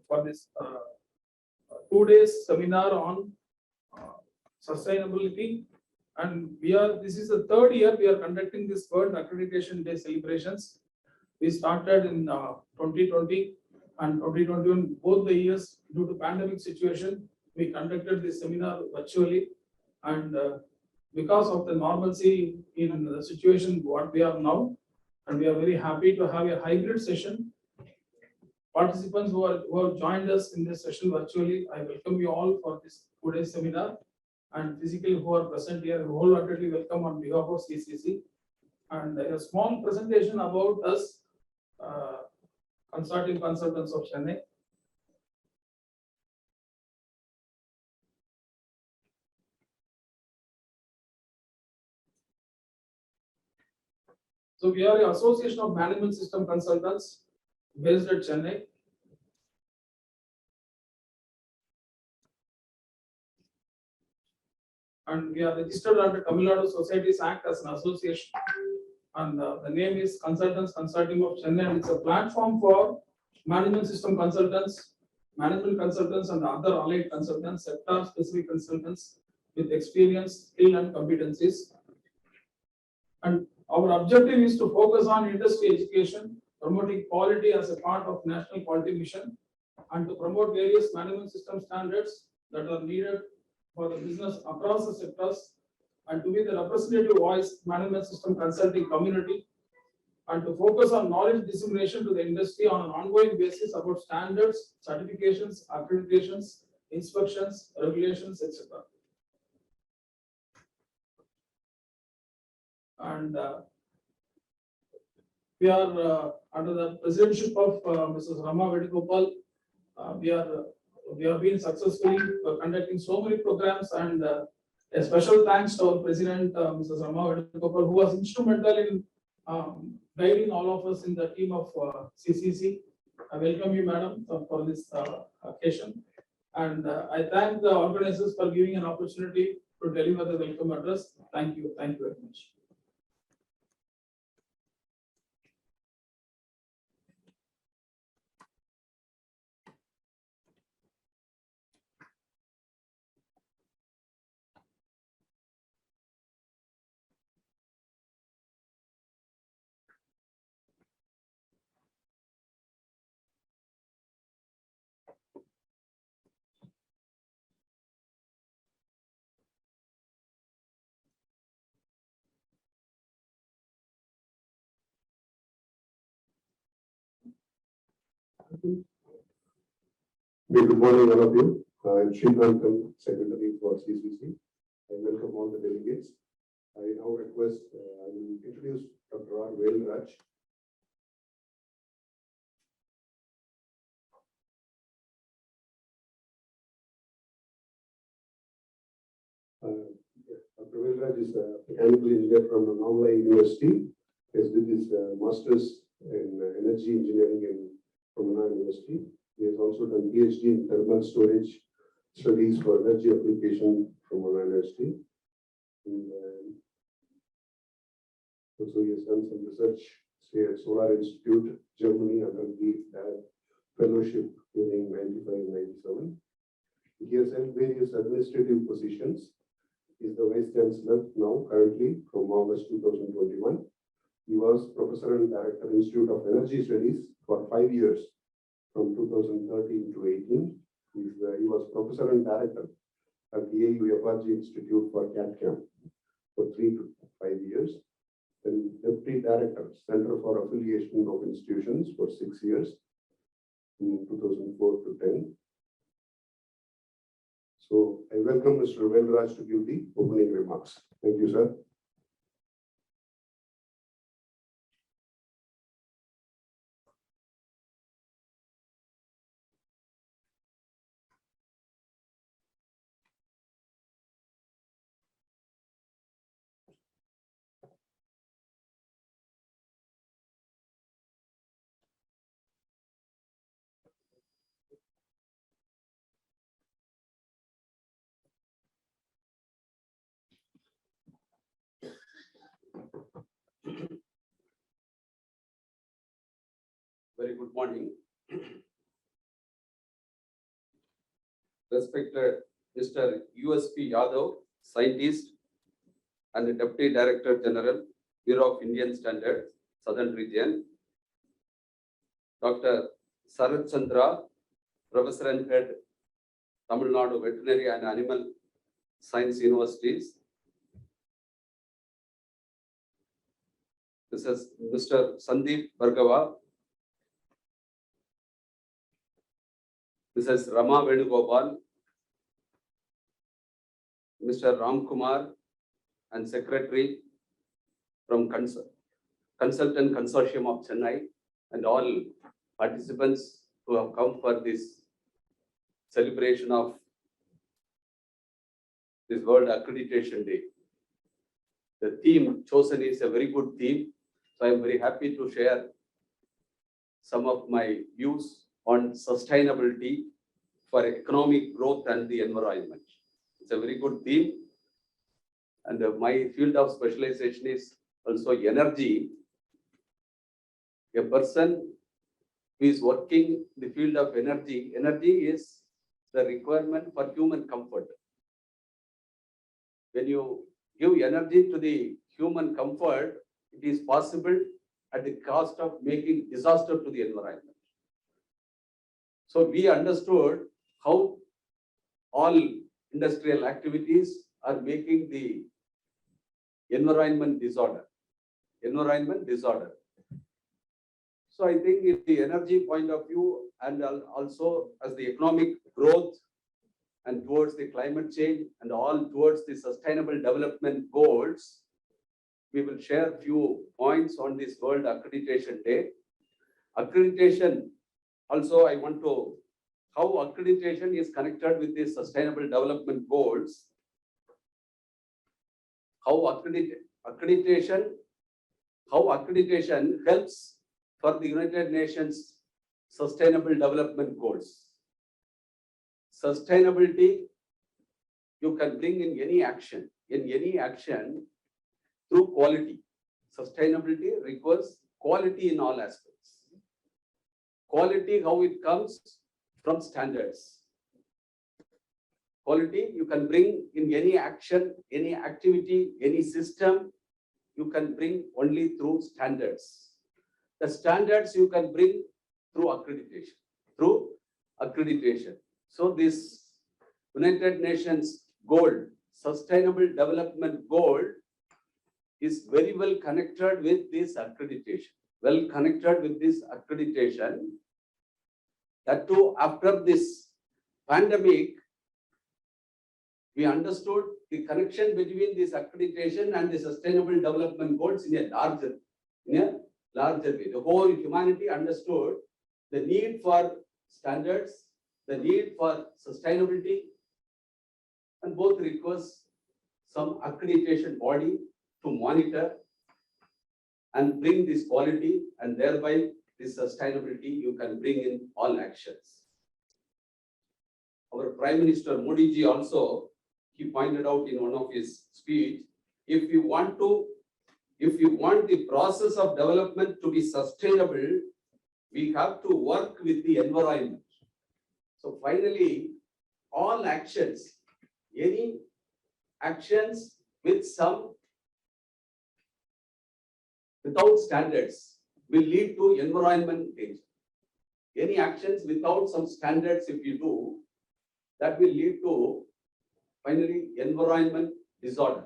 for this 2 days seminar on sustainability. And this is the third year we are conducting this World Accreditation Day celebrations. We started in 2020 and 2021, both the years due to pandemic situation. We conducted this seminar virtually, and because of the normalcy in the situation what we are now, and we are very happy to have a hybrid session. Participants who have joined us in this session virtually, I welcome you all for this today's seminar, and physically who are present here, wholeheartedly welcome on behalf of CCC. And a small presentation about us, Consulting Consultants of Chennai. So we are an association of management system consultants based at Chennai. And we are registered under Tamil Nadu Societies Act as an association. And the name is Consultants Consulting of Chennai, and it's a platform for management system consultants, management consultants, and other allied consultants, sector-specific consultants with experience, skill, and competencies. And our objective is to focus on industry education, promoting quality as a part of national quality mission, and to promote various management system standards that are needed for the business across the sectors, and to be the representative voice management system consulting community, and to focus on knowledge dissemination to the industry on an ongoing basis about standards, certifications, accreditations, inspections, regulations, etc. And we are under the presidentship of Mrs. Rama Vedugopal. We have been successfully conducting so many programs, and a special thanks to our president, Mrs. Rama Vedugopal, who was instrumental in guiding all of us in the team of CCC. I welcome you, madam, for this occasion, and I thank the organizers for giving an opportunity to deliver the welcome address. Thank you very much. Good morning, all of you. I'm Srikanth, Secretary for CCC. I welcome all the delegates. I now request, I will introduce Dr. R. Velraj. Dr. Velraj is a mechanical engineer from Untitled University. He has did his master's in energy engineering from Untitled University. He has also done PhD in thermal storage studies for energy application from Untitled University. Also, he has done some research at Solar Institute, Germany, under the fellowship during 95-97. He has held various administrative positions. He is the Vice Chancellor now, currently, from August 2021. He was Professor and Director, Institute of Energy Studies for 5 years, from 2013 to 18. He was Professor and Director at the AU Institute for CAT-CAM for 3 to 5 years. Then Deputy Director, Center for Affiliation of Institutions for 6 years, in 2004 to 10. So I welcome Mr. Velraj to give the opening remarks. Thank you, sir. Very good morning. respected Mr. USP Yadav, Scientist and Deputy Director General, Bureau of Indian Standards, Southern Region. Dr. Sarat Chandra, Professor and Head, Tamil Nadu Veterinary and Animal Science Universities. This is Mr. Sandeep Bhargava, Mrs. Rama Venugopal, Mr. Ram Kumar, and Secretary from Consultant Consortium of Chennai, and all participants who have come for this celebration of this World Accreditation Day. The theme chosen is a very good theme, so I am very happy to share some of my views on sustainability for economic growth and the environment. It's a very good theme, and my field of specialization is also energy. A person who is working in the field of energy, energy is the requirement for human comfort. When you give energy to the human comfort, it is possible at the cost of making disaster to the environment. So we understood how all industrial activities are making the environment disorder. So I think in the energy point of view, and also as the economic growth and towards the climate change and all towards the sustainable development goals, we will share a few points on this World Accreditation Day. Accreditation, also I want to, how accreditation is connected with the sustainable development goals, how accreditation helps for the United Nations Sustainable Development Goals. Sustainability you can bring in any action through quality. Sustainability requires quality in all aspects. Quality, how it comes from standards. Quality you can bring in any action, any activity, any system, you can bring only through standards. The standards you can bring through accreditation. So this United Nations goal, sustainable development goal, is very well connected with this accreditation. That too, after this pandemic, we understood the connection between this accreditation and the sustainable development goals in a larger way. The whole humanity understood the need for standards, the need for sustainability, and both requires some accreditation body to monitor and bring this quality, and thereby this sustainability you can bring in all actions. Our Prime Minister Modi ji also, he pointed out in one of his speech, if you want the process of development to be sustainable, we have to work with the environment. So finally, all actions, any actions without standards will lead to environment danger. Any actions without some standards, if you do, that will lead to finally environment disorder.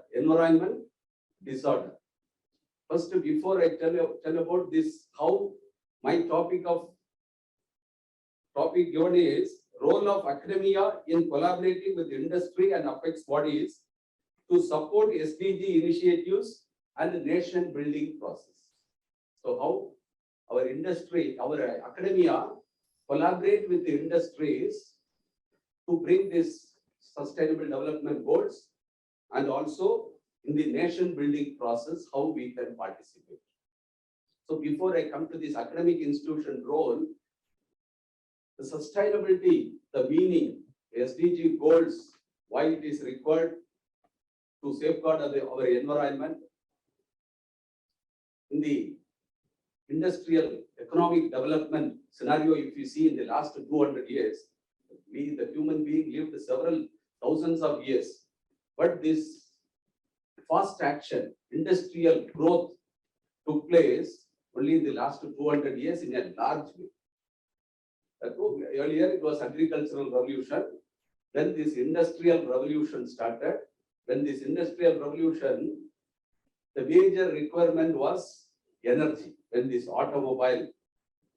First, before I tell about this, how my topic given is role of academia in collaborating with industry and apex bodies to support SDG initiatives and nation building process. So how our industry, our academia collaborate with the industries to bring this sustainable development goals, and also in the nation building process, how we can participate. So before I come to this academic institution role, the sustainability, the meaning, SDG goals, why it is required to safeguard our environment. In the industrial economic development scenario, if you see in the last 200 years, We, the human being, lived several thousands of years. But this fast action, industrial growth took place only in the last 200 years in a large way. Earlier it was agricultural revolution. Then this industrial revolution started. When this industrial revolution, the major requirement was energy. When this automobile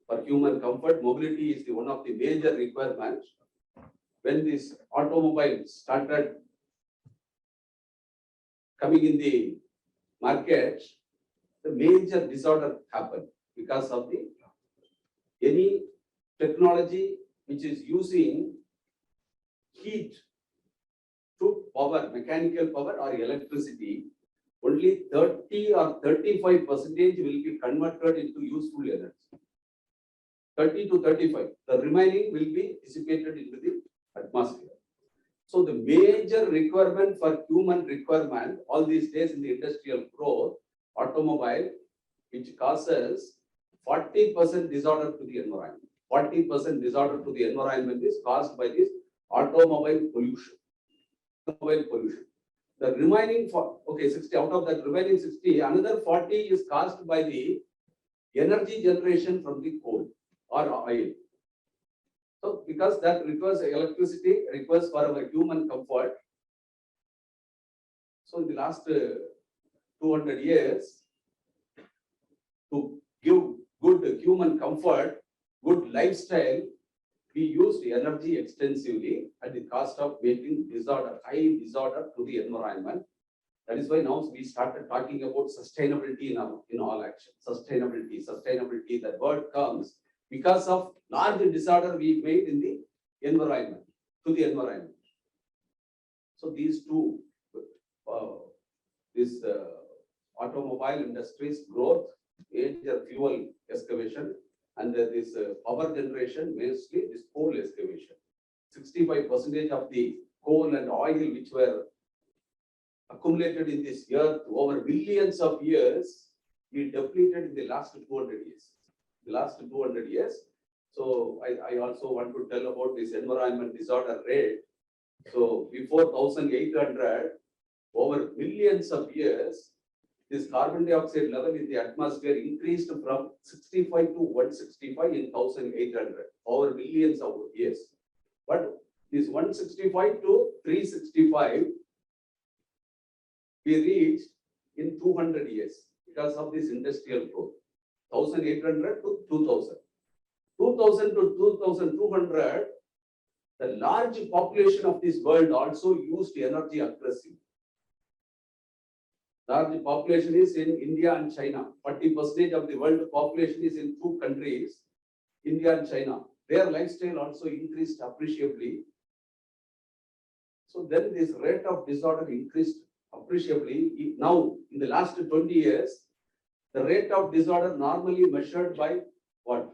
for human comfort, mobility is one of the major requirements. When this automobile started coming in the market, the major disorder happened because of the any technology which is using heat to power, mechanical power or electricity, only 30 or 35% will be converted into useful energy. 30 to 35. The remaining will be dissipated into the atmosphere. So the major requirement for human requirement all these days in the industrial growth, automobile, which causes 40% disorder to the environment. 40% disorder to the environment is caused by this automobile pollution. Automobile pollution. The remaining 60 out of that remaining 60, another 40 is caused by the energy generation from the coal or oil. So because that requires electricity, requires for our human comfort. So in the last 200 years, to give good human comfort, good lifestyle, we used energy extensively at the cost of making disorder, high disorder to the environment. That is why now we started talking about sustainability in all action. Sustainability, that word comes because of large disorder we made in the environment, to the environment. So these two, automobile industry's growth, major fuel excavation, and this power generation, mostly this coal excavation. 65% of the coal and oil which were accumulated in this earth over billions of years, we depleted in the last 200 years. The last 200 years. So I also want to tell about this environment disorder rate. So before 1800, over millions of years, this carbon dioxide level in the atmosphere increased from 65 to 165 in 1800, over millions of years. But this 165 to 365, we reached in 200 years because of this industrial growth. 1800 to 2000. 2000 to 2200, the large population of this world also used energy aggressively. Large population is in India and China. 40% of the world population is in two countries, India and China. Their lifestyle also increased appreciably. So then this rate of disorder increased appreciably. Now, in the last 20 years, the rate of disorder normally measured by what?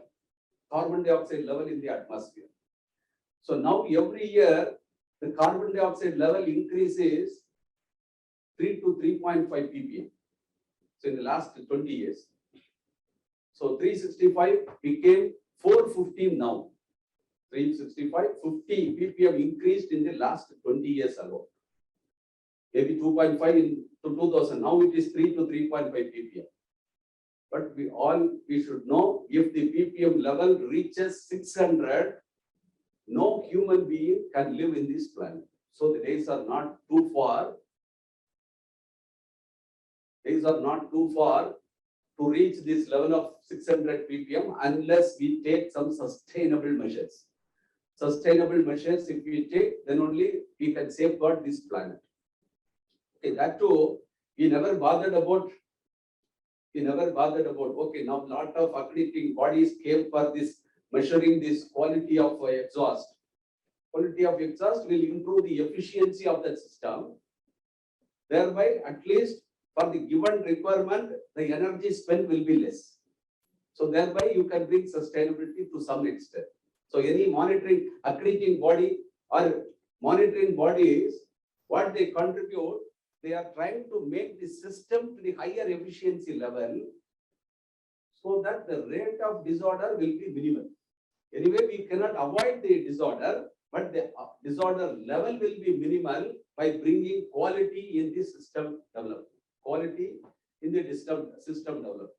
Carbon dioxide level in the atmosphere. So now every year, the carbon dioxide level increases 3 to 3.5 ppm. So in the last 20 years. So 365 became 415 now. 365, 50 ppm increased in the last 20 years alone. Maybe 2.5 in 2000. Now it is 3 to 3.5 ppm. But we should know, if the ppm level reaches 600, no human being can live in this planet. So the days are not too far. Days are not too far to reach this level of 600 ppm unless we take some sustainable measures. Sustainable measures, if we take, then only we can safeguard this planet. Okay, that too, we never bothered about. Okay, now a lot of accrediting bodies came for this, measuring this quality of exhaust. Quality of exhaust will improve the efficiency of the system. Thereby, at least for the given requirement, the energy spent will be less. So thereby, you can bring sustainability to some extent. So any monitoring, accrediting body or monitoring bodies, what they contribute, they are trying to make the system to the higher efficiency level so that the rate of disorder will be minimal. Anyway, we cannot avoid the disorder, but the disorder level will be minimal by bringing quality in the system development. Quality in the system development.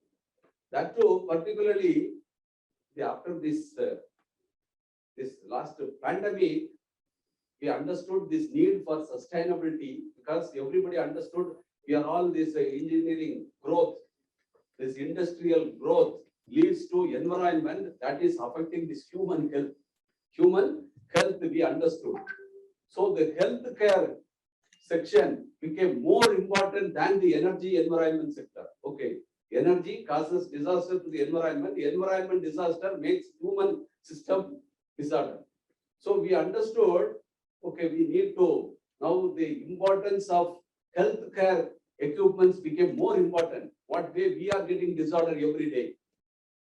That too, particularly after this last pandemic, we understood this need for sustainability because everybody understood we are all this engineering growth, this industrial growth leads to environment that is affecting this human health. Human health we understood. So the healthcare section became more important than the energy environment sector. Okay, energy causes disaster to the environment disaster makes human system disorder. So we understood, okay, we need to, now the importance of healthcare equipments became more important. What way we are getting disorder every day.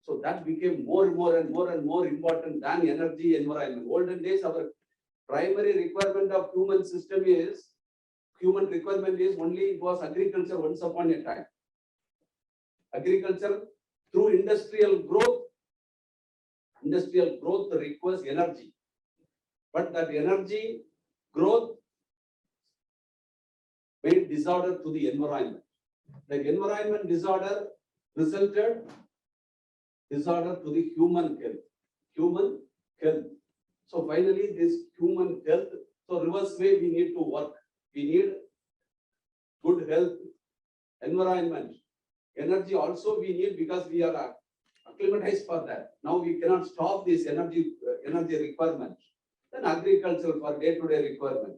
So that became more and more important than energy environment. Olden days, our primary requirement of human requirement is only it was agriculture once upon a time. Agriculture through industrial growth requires energy. But that energy growth made disorder to the environment. The environment disorder resulted disorder to the human health. So finally, this human health, so reverse way we need to work. We need good health, environment, energy also we need because we are acclimatized for that. Now we cannot stop this energy requirement. Then agriculture for day-to-day requirement.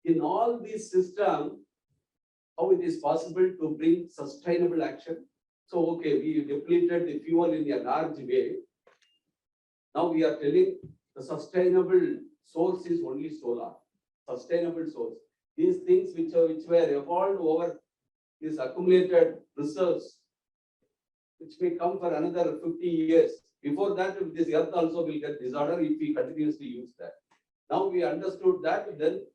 In all these systems, how it is possible to bring sustainable action? So, okay, we depleted the fuel in a large way. Now we are telling the sustainable source is only solar. Sustainable source. These things which were evolved over these accumulated reserves, which may come for another 50 years. Before that, this earth also will get disorder if we continuously use that. Now we understood that, then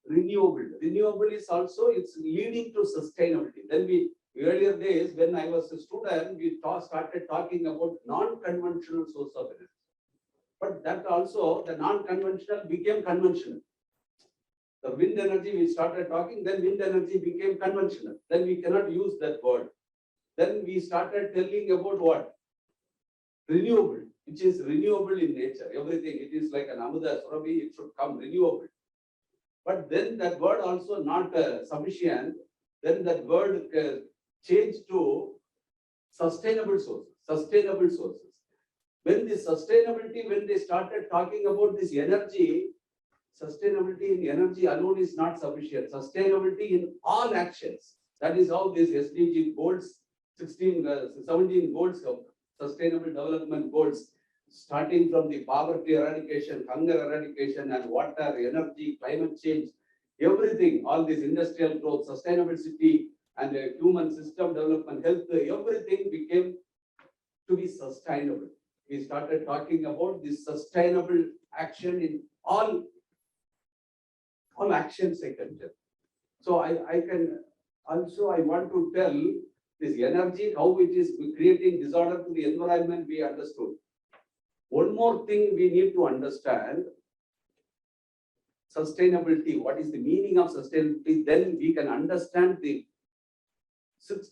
renewable. Renewable is also, it's leading to sustainability. Then earlier days, when I was a student, we started talking about non-conventional source of energy. But that also, the non-conventional became conventional. The wind energy, we started talking, then wind energy became conventional. Then we cannot use that word. Then we started telling about what? Renewable, which is renewable in nature. Everything, it is like an Amuda Surabhi, it should come renewable. But then that word also not sufficient. Then that word changed to sustainable sources. Sustainable sources. When the sustainability, when they started talking about this energy, sustainability in energy alone is not sufficient. Sustainability in all actions. That is how this SDG goals, 17 goals of sustainable development goals, starting from the poverty eradication, hunger eradication, and water, energy, climate change, everything, all this industrial growth, sustainable city, and human system development, health, everything became to be sustainable. We started talking about this sustainable action in all actions I can tell. So I can also, I want to tell this energy, how it is creating disorder to the environment, we understood. One more thing we need to understand, sustainability, what is the meaning of sustainability, then we can understand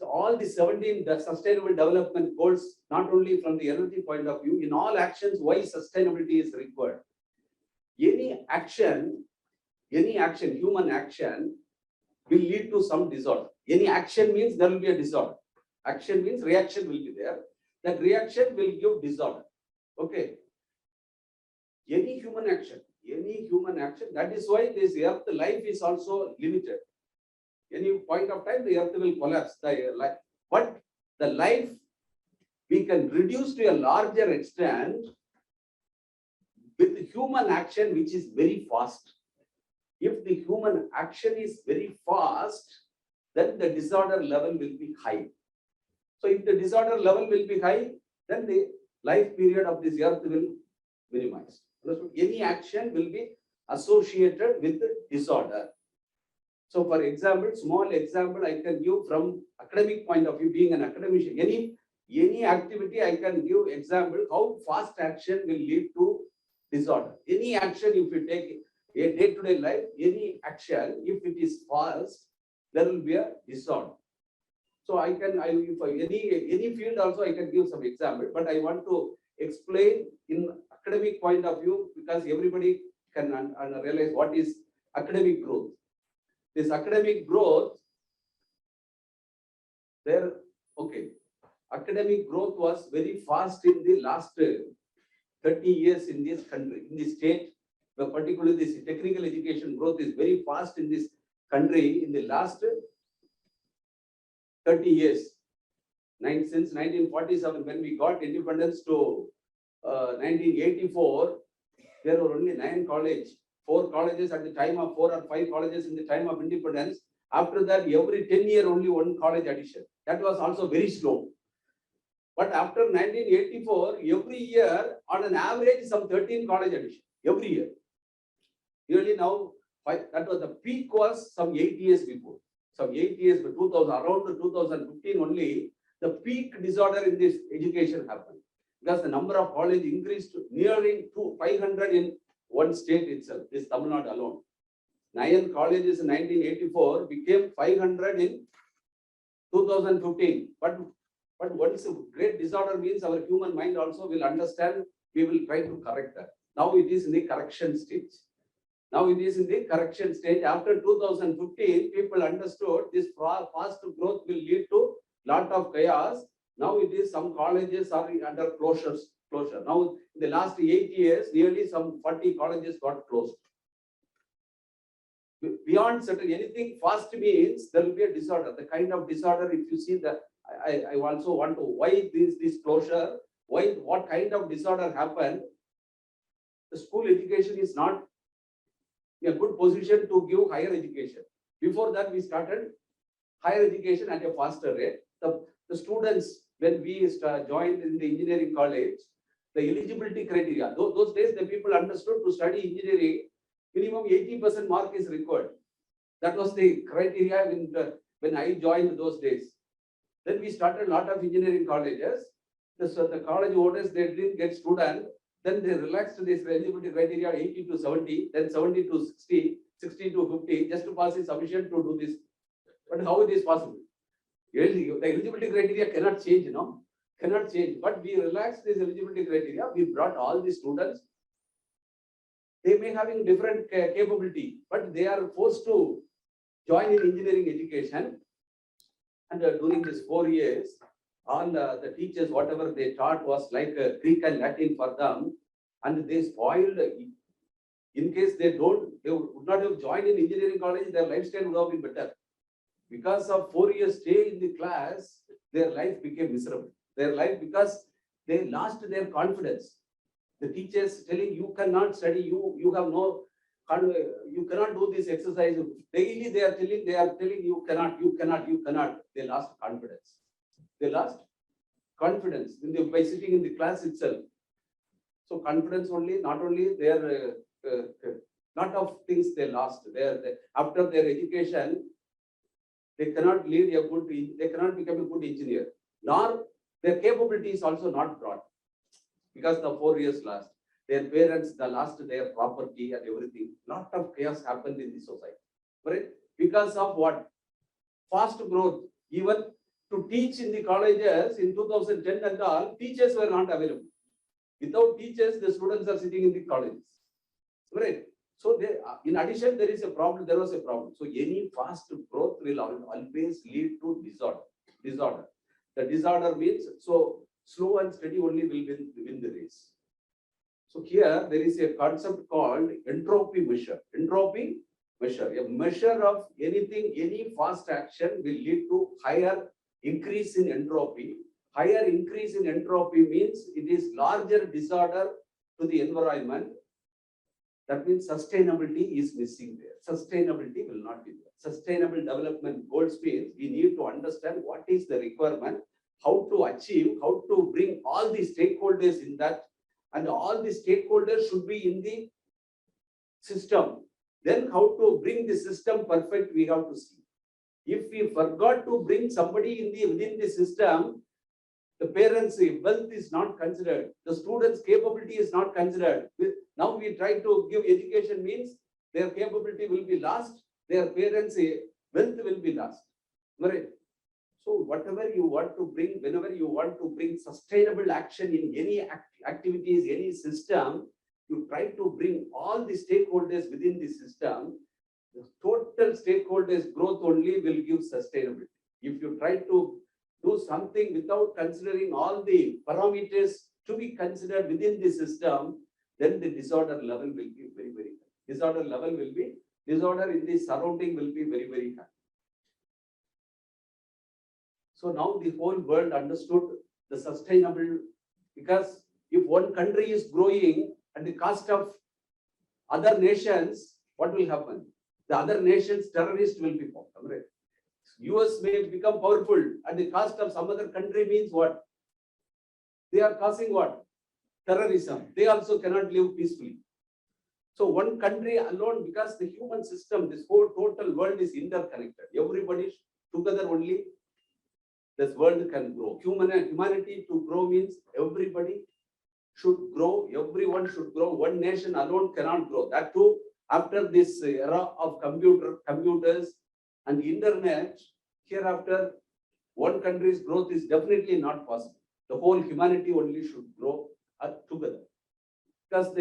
all the 17 sustainable development goals, not only from the energy point of view, in all actions, why sustainability is required. Any action, human action will lead to some disorder. Any action means there will be a disorder. Action means reaction will be there. That reaction will give disorder. Okay. Any human action, that is why this earth life is also limited. Any point of time, the earth will collapse. But the life we can reduce to a larger extent with human action, which is very fast. If the human action is very fast, then the disorder level will be high. So if the disorder level will be high, then the life period of this earth will minimize. Any action will be associated with disorder. So for example, small example I can give from academic point of view, being an academician, any activity I can give example how fast action will lead to disorder. Any action, if you take a day-to-day life, any action, if it is false, there will be a disorder. So if any field also I can give some example, but I want to explain in academic point of view because everybody can realize what is academic growth. This academic growth, academic growth was very fast in the last 30 years in this country, in this state, but particularly this technical education growth is very fast in this country in the last 30 years. Since 1947, when we got independence to 1984, there were only 9 colleges, 4 colleges at the time of 4 or 5 colleges in the time of independence. After that, every 10 years, only 1 college addition. That was also very slow. But after 1984, every year, on an average, some 13 college addition, every year. Nearly now, that was the peak was some 8 years before. Some 8 years, but around 2015 only, the peak disorder in this education happened. Because the number of colleges increased to nearly 500 in one state itself, this Tamil Nadu alone. 9 colleges in 1984 became 500 in 2015. But once a great disorder means our human mind also will understand, we will try to correct that. Now it is in the correction stage. Now it is in the correction stage. After 2015, people understood this fast growth will lead to lot of chaos. Now it is some colleges are under closure. Now in the last 8 years, nearly some 40 colleges got closed. Beyond certain anything fast means there will be a disorder. The kind of disorder, if you see that, I also want to why this closure, what kind of disorder happened. The school education is not in a good position to give higher education. Before that, we started higher education at a faster rate. The students, when we joined in the engineering college, the eligibility criteria, those days the people understood to study engineering, minimum 80% mark is required. That was the criteria when I joined those days. Then we started a lot of engineering colleges. The college owners, they didn't get student. Then they relaxed this eligibility criteria 80 to 70, then 70 to 60, 60 to 50, just to pass is sufficient to do this. But how it is possible? The eligibility criteria cannot change, cannot change. But we relaxed this eligibility criteria. We brought all the students. They may having different capability, but they are forced to join in engineering education. And during these 4 years, all the teachers, whatever they taught was like Greek and Latin for them, and they spoiled. In case they would not have joined in engineering college, their lifestyle would have been better. Because of 4 years stay in the class, their life became miserable. Their life, because they lost their confidence. The teachers telling you cannot study, you have no, you cannot do this exercise. Daily they are telling you cannot. They lost confidence. They lost confidence by sitting in the class itself. So confidence only, not only their lot of things they lost. After their education, they cannot they cannot become a good engineer, nor their capability is also not brought. Because the 4 years lost, their parents lost their property and everything. Lot of chaos happened in the society, right? Because of what? Fast growth. Even to teach in the colleges in 2010 and all, teachers were not available. Without teachers, the students are sitting in the colleges, right? So in addition, there is a problem. There was a problem. So any fast growth will always lead to disorder. The disorder means so slow and steady only will win the race. So here there is a concept called entropy measure. Entropy measure, a measure of anything, any fast action will lead to higher increase in entropy. Higher increase in entropy means it is larger disorder to the environment. That means sustainability is missing there. Sustainability will not be there. Sustainable development goals means we need to understand what is the requirement, how to achieve, how to bring all the stakeholders in that, and all the stakeholders should be in the system. Then how to bring the system perfect, we have to see. If we forgot to bring somebody within the system, the parents' wealth is not considered, the students' capability is not considered. Now we try to give education means their capability will be lost, their parents' wealth will be lost. Right? So whatever you want to bring, whenever you want to bring sustainable action in any activities, any system, you try to bring all the stakeholders within the system. The total stakeholders growth only will give sustainability. If you try to do something without considering all the parameters to be considered within the system, then the disorder level will be very, very high. Disorder in the surrounding will be very, very high. So now the whole world understood the sustainable, because if one country is growing at the cost of other nations, what will happen? The other nations' terrorists will be formed. Right? US may become powerful at the cost of some other country means what? They are causing what? Terrorism. They also cannot live peacefully. So one country alone, because the human system, this whole total world is interconnected. Everybody together only this world can grow. Humanity to grow means everybody should grow. Everyone should grow. One nation alone cannot grow. That too, after this era of computers and internet, hereafter, one country's growth is definitely not possible. The whole humanity only should grow together. Because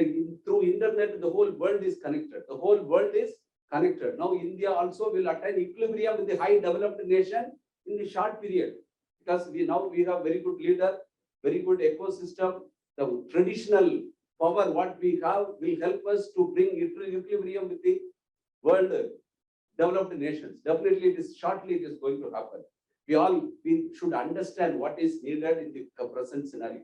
through internet, the whole world is connected. The whole world is connected. Now, India also will attain equilibrium with the high developed nation in the short period. Because we have very good leader, very good ecosystem. The traditional power what we have will help us to bring equilibrium with the world developed nations. Definitely, shortly it is going to happen. We should understand what is needed in the present scenario.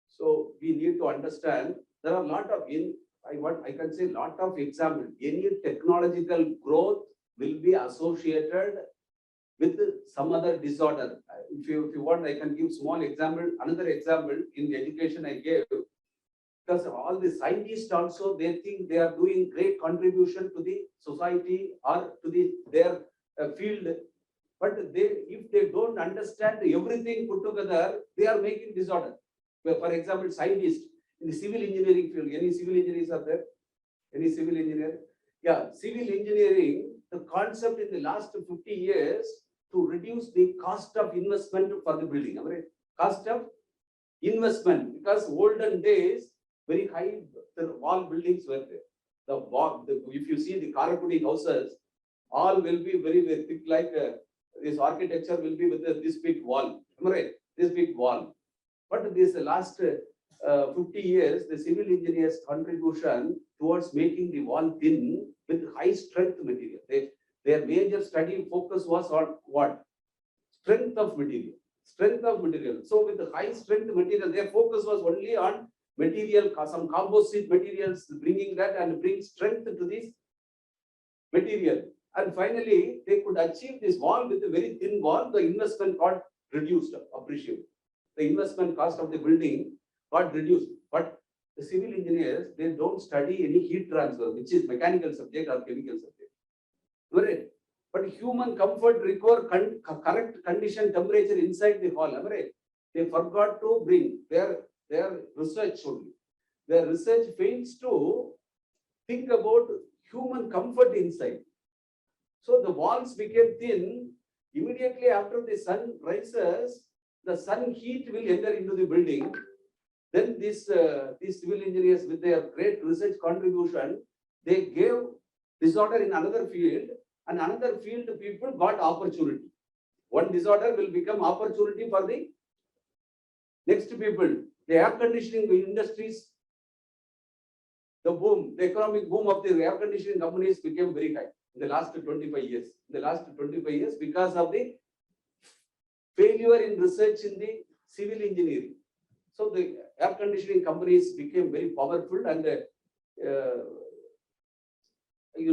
So we need to understand there are a lot of I can say lot of examples. Any technological growth will be associated with some other disorder. If you want, I can give small example. Another example in the education I gave, because all the scientists also, they think they are doing great contribution to the society or to their field. But if they don't understand everything put together, they are making disorder. For example, scientists in the civil engineering field, any civil engineers are there? Any civil engineer? Yeah, civil engineering, the concept in the last 50 years to reduce the cost of investment for the building. Right? Cost of investment, because olden days, very high wall buildings were there. If you see the Karakudi houses, all will be very, very thick, like this architecture will be with this big wall. Am I right? This big wall. But this last 50 years, the civil engineers' contribution towards making the wall thin with high strength material. Their major study focus was on what? Strength of material. Strength of material. So with the high strength material, their focus was only on material, some composite materials, bringing that and bring strength to this material. And finally, they could achieve this wall with a very thin wall. The investment got reduced, appreciably. The investment cost of the building got reduced. But the civil engineers, they don't study any heat transfer, which is mechanical subject or chemical subject. Right? But human comfort require correct condition temperature inside the hall. Right? They forgot to bring their research only. Their research fails to think about human comfort inside. So the walls became thin. Immediately after the sun rises, the sun heat will enter into the building. Then these civil engineers, with their great research contribution, they gave disorder in another field, and another field people got opportunity. One disorder will become opportunity for the next people. The air conditioning industries, the economic boom of the air conditioning companies became very high in the last 25 years. In the last 25 years, because of the failure in research in the civil engineering. So the air conditioning companies became very powerful, and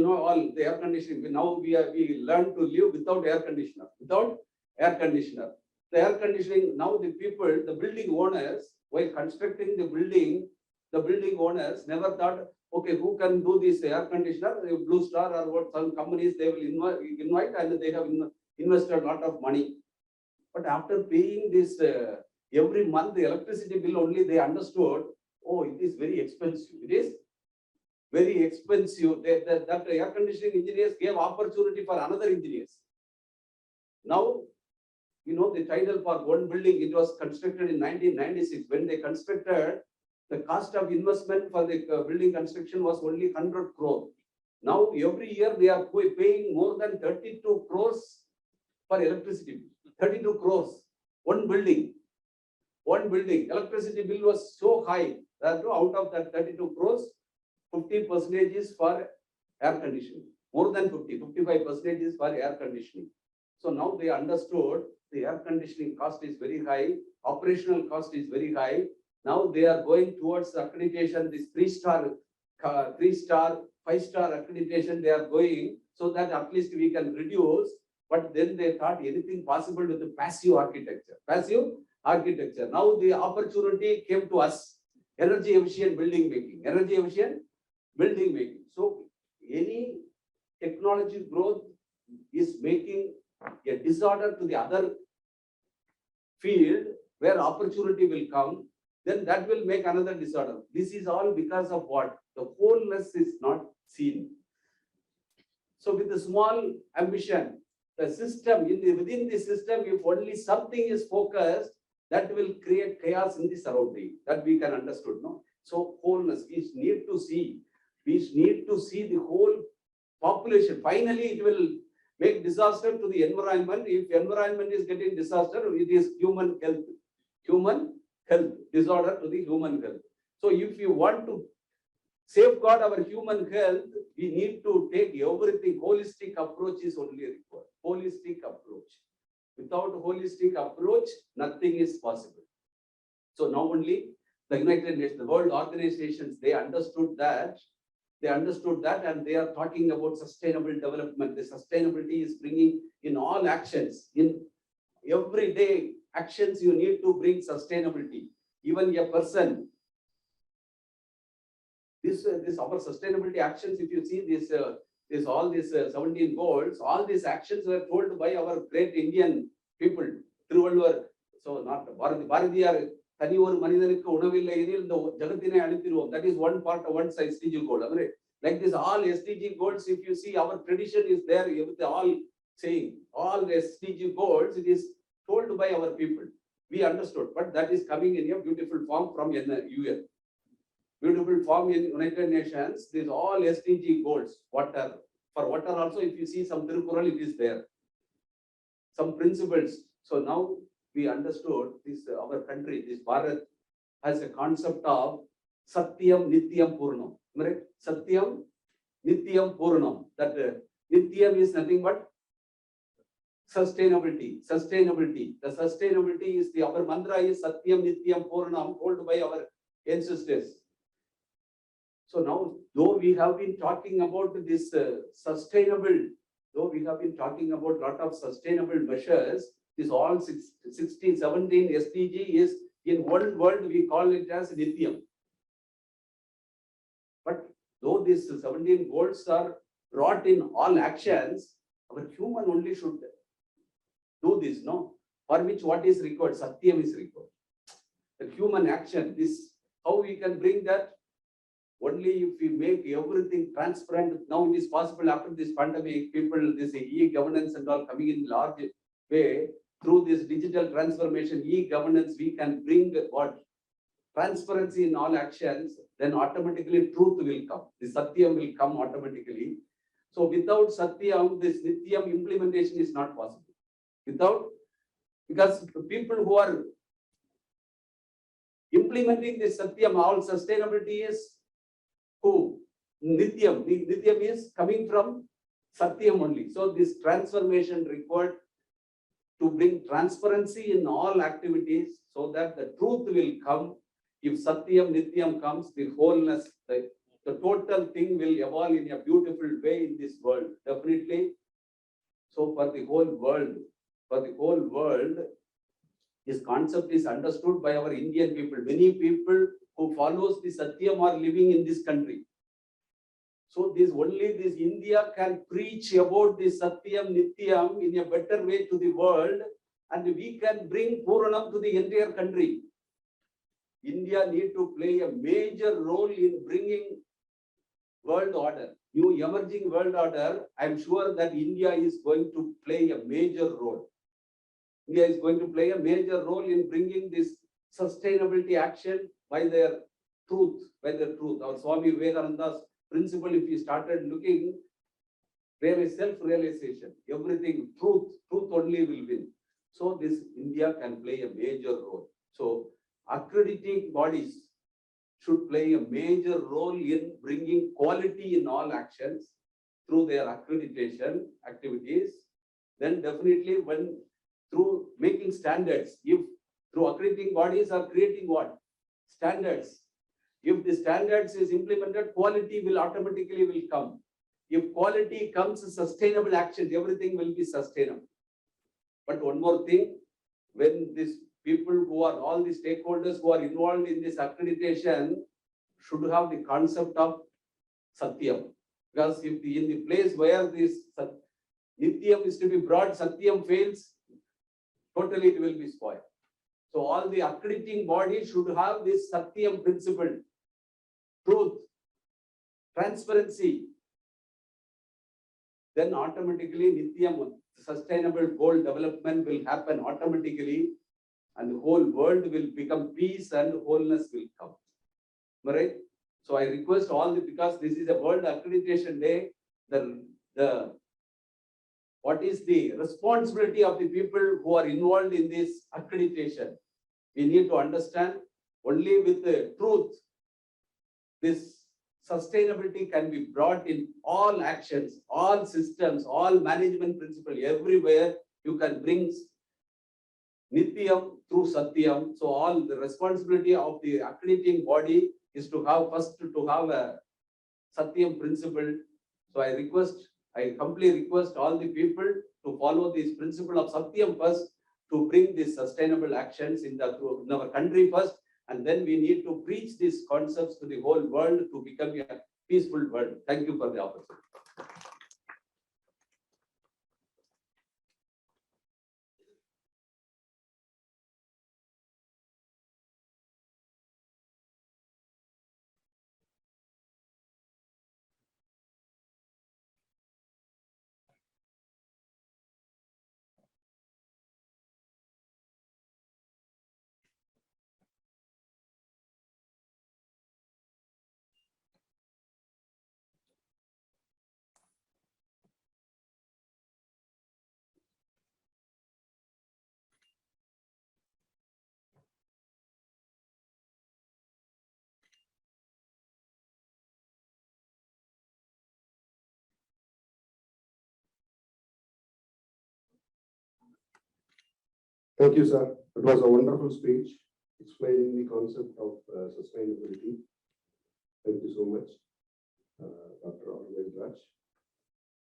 all the air conditioning. Now we learn to live without air conditioner. Without air conditioner, the air conditioning. Now the people, the building owners, while constructing the building owners never thought, okay, who can do this air conditioner? Blue Star or what? Some companies they will invite, and they have invested a lot of money. But after paying this every month, the electricity bill only, they understood Oh, it is very expensive. It is very expensive. That air conditioning engineers gave opportunity for another engineers. Now, you know, the Tidal Park, one building, it was constructed in 1996. When they constructed, the cost of investment for the building construction was only 100 crore. Now, every year they are paying more than 32 crores for electricity. 32 crores, one building. One building. Electricity bill was so high that out of that 32 crores, 50% is for air conditioning. More than 55% is for air conditioning. So now they understood the air conditioning cost is very high, operational cost is very high. Now they are going towards accreditation, this 3-star, 5-star accreditation they are going, so that at least we can reduce. But then they thought anything possible with the passive architecture. Passive architecture. Now the opportunity came to us. Energy efficient building making. Energy efficient building making. So any technology growth is making a disorder to the other field where opportunity will come, then that will make another disorder. This is all because of what? The wholeness is not seen. So with the small ambition, the system, within the system, if only something is focused, that will create chaos in the surrounding. That we can understood, no? So wholeness, we need to see the whole population. Finally, it will make disaster to the environment. If environment is getting disaster, it is human health, disorder to the human health. So if you want to safeguard our human health, we need to take everything. Holistic approach is only required. Holistic approach. Without holistic approach, nothing is possible. So now only the United Nations, the world organizations, they understood that, and they are talking about sustainable development. The sustainability is bringing in all actions, in everyday actions, you need to bring sustainability. Even a person, this our sustainability actions, if you see this all these 17 goals, all these actions were told by our great Indian people. Thiruvalluvar, so not Bharatiyar, தனி ஒரு மனிதனுக்கு உணவில்லை எனில் இந்த ஜகத்தினை அழித்திடுவோம். That is one part of one SDG goal. Like this, all SDG goals, if you see, our tradition is there with all saying, all SDG goals, it is told by our people. We understood, but that is coming in a beautiful form from UN. Beautiful form in United Nations. These all SDG goals. Water, for water also, if you see some Tirukural, it is there. Some principles. So now we understood this, our country, this Bharat, has a concept of Satyam Nityam Purnam. Right? Satyam Nityam Purnam. That Nityam is nothing but sustainability. Sustainability. The sustainability is our mantra is Satyam Nityam Purnam, told by our ancestors. So now, though we have been talking about this sustainable, though we have been talking about a lot of sustainable measures, this all 16, 17 SDG is in one word, we call it as Nityam. But though these 17 goals are brought in all actions, our human only should do this, no? For which what is required? Satyam is required. The human action, this, how we can bring that? Only if we make everything transparent. Now it is possible after this pandemic, people, this e-governance and all coming in large way, through this digital transformation, e-governance, we can bring what? Transparency in all actions, then automatically truth will come. The Satyam will come automatically. So without Satyam, this Nityam implementation is not possible. Without, because the people who are implementing this Satyam, all sustainability is who? Nityam. Nityam is coming from Satyam only. So this transformation required to bring transparency in all activities so that the truth will come. If Satyam, Nityam comes, the wholeness, the total thing will evolve in a beautiful way in this world. Definitely. So for the whole world, this concept is understood by our Indian people. Many people who follows the Satyam are living in this country. So only this India can preach about the Satyam Nityam in a better way to the world, and we can bring Puranam to the entire country. India need to play a major role in bringing world order, new emerging world order. I'm sure that India is going to play a major role. India is going to play a major role in bringing this sustainability action by their truth, Our Swami Vivekananda's principle, if we started looking, really self-realization, everything, truth only will win. So this India can play a major role. So accrediting bodies should play a major role in bringing quality in all actions through their accreditation activities. Then definitely when through making standards, if through accrediting bodies are creating what? Standards. If the standards is implemented, quality will automatically come. If quality comes, sustainable actions, everything will be sustainable. But one more thing, when these people who are all the stakeholders who are involved in this accreditation should have the concept of Satyam. Because if in the place where this Nityam is to be brought, Satyam fails, totally it will be spoiled. So all the accrediting bodies should have this Satyam principle, truth, transparency. Then automatically Nityam, sustainable goal development will happen automatically, and the whole world will become peace and wholeness will come. Right? So I request all the, because this is a World Accreditation Day, what is the responsibility of the people who are involved in this accreditation? We need to understand only with the truth, this sustainability can be brought in all actions, all systems, all management principles, everywhere you can bring Nityam through Satyam. So all the responsibility of the accrediting body is to have first to have a Satyam principle. So I humbly request all the people to follow this principle of Satyam first, to bring these sustainable actions in our country first, and then we need to preach these concepts to the whole world to become a peaceful world. Thank you for the opportunity. Thank you, sir. It was a wonderful speech explaining the concept of sustainability. Thank you so much, Dr. Raj.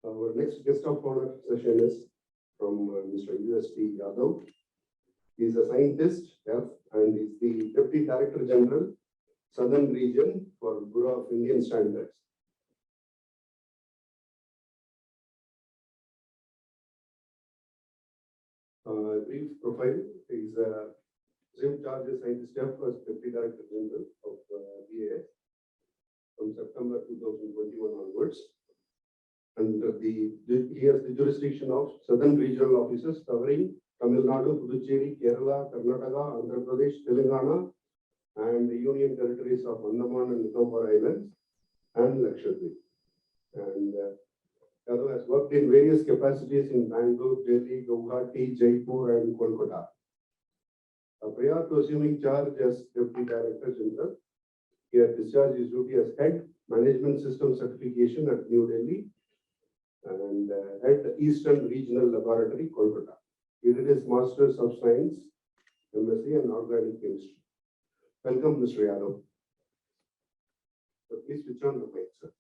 Our next guest of honor session is from Mr. U.S.P. Yadav. He is a scientist, and is the Deputy Director General, Southern Region for Bureau of Indian Standards. Brief profile is assumed charge as scientist as Deputy Director General of BAS from September 2021 onwards. And he has the jurisdiction of Southern Regional Offices covering Tamil Nadu, Puducherry, Kerala, Karnataka, Andhra Pradesh, Telangana, and the Union Territories of Andaman and Nicobar Islands and Lakshadweep. And Yadav has worked in various capacities in Bangalore, Delhi, Guwahati, Jaipur, and Kolkata. Prior to assuming charge as Deputy Director General, he had discharged his duty as Head Management System Certification at New Delhi and Head Eastern Regional Laboratory, Kolkata. He did his Masters of Science, MSc, and Organic Chemistry. Welcome, Mr. Yadav. So please switch on the mic, sir.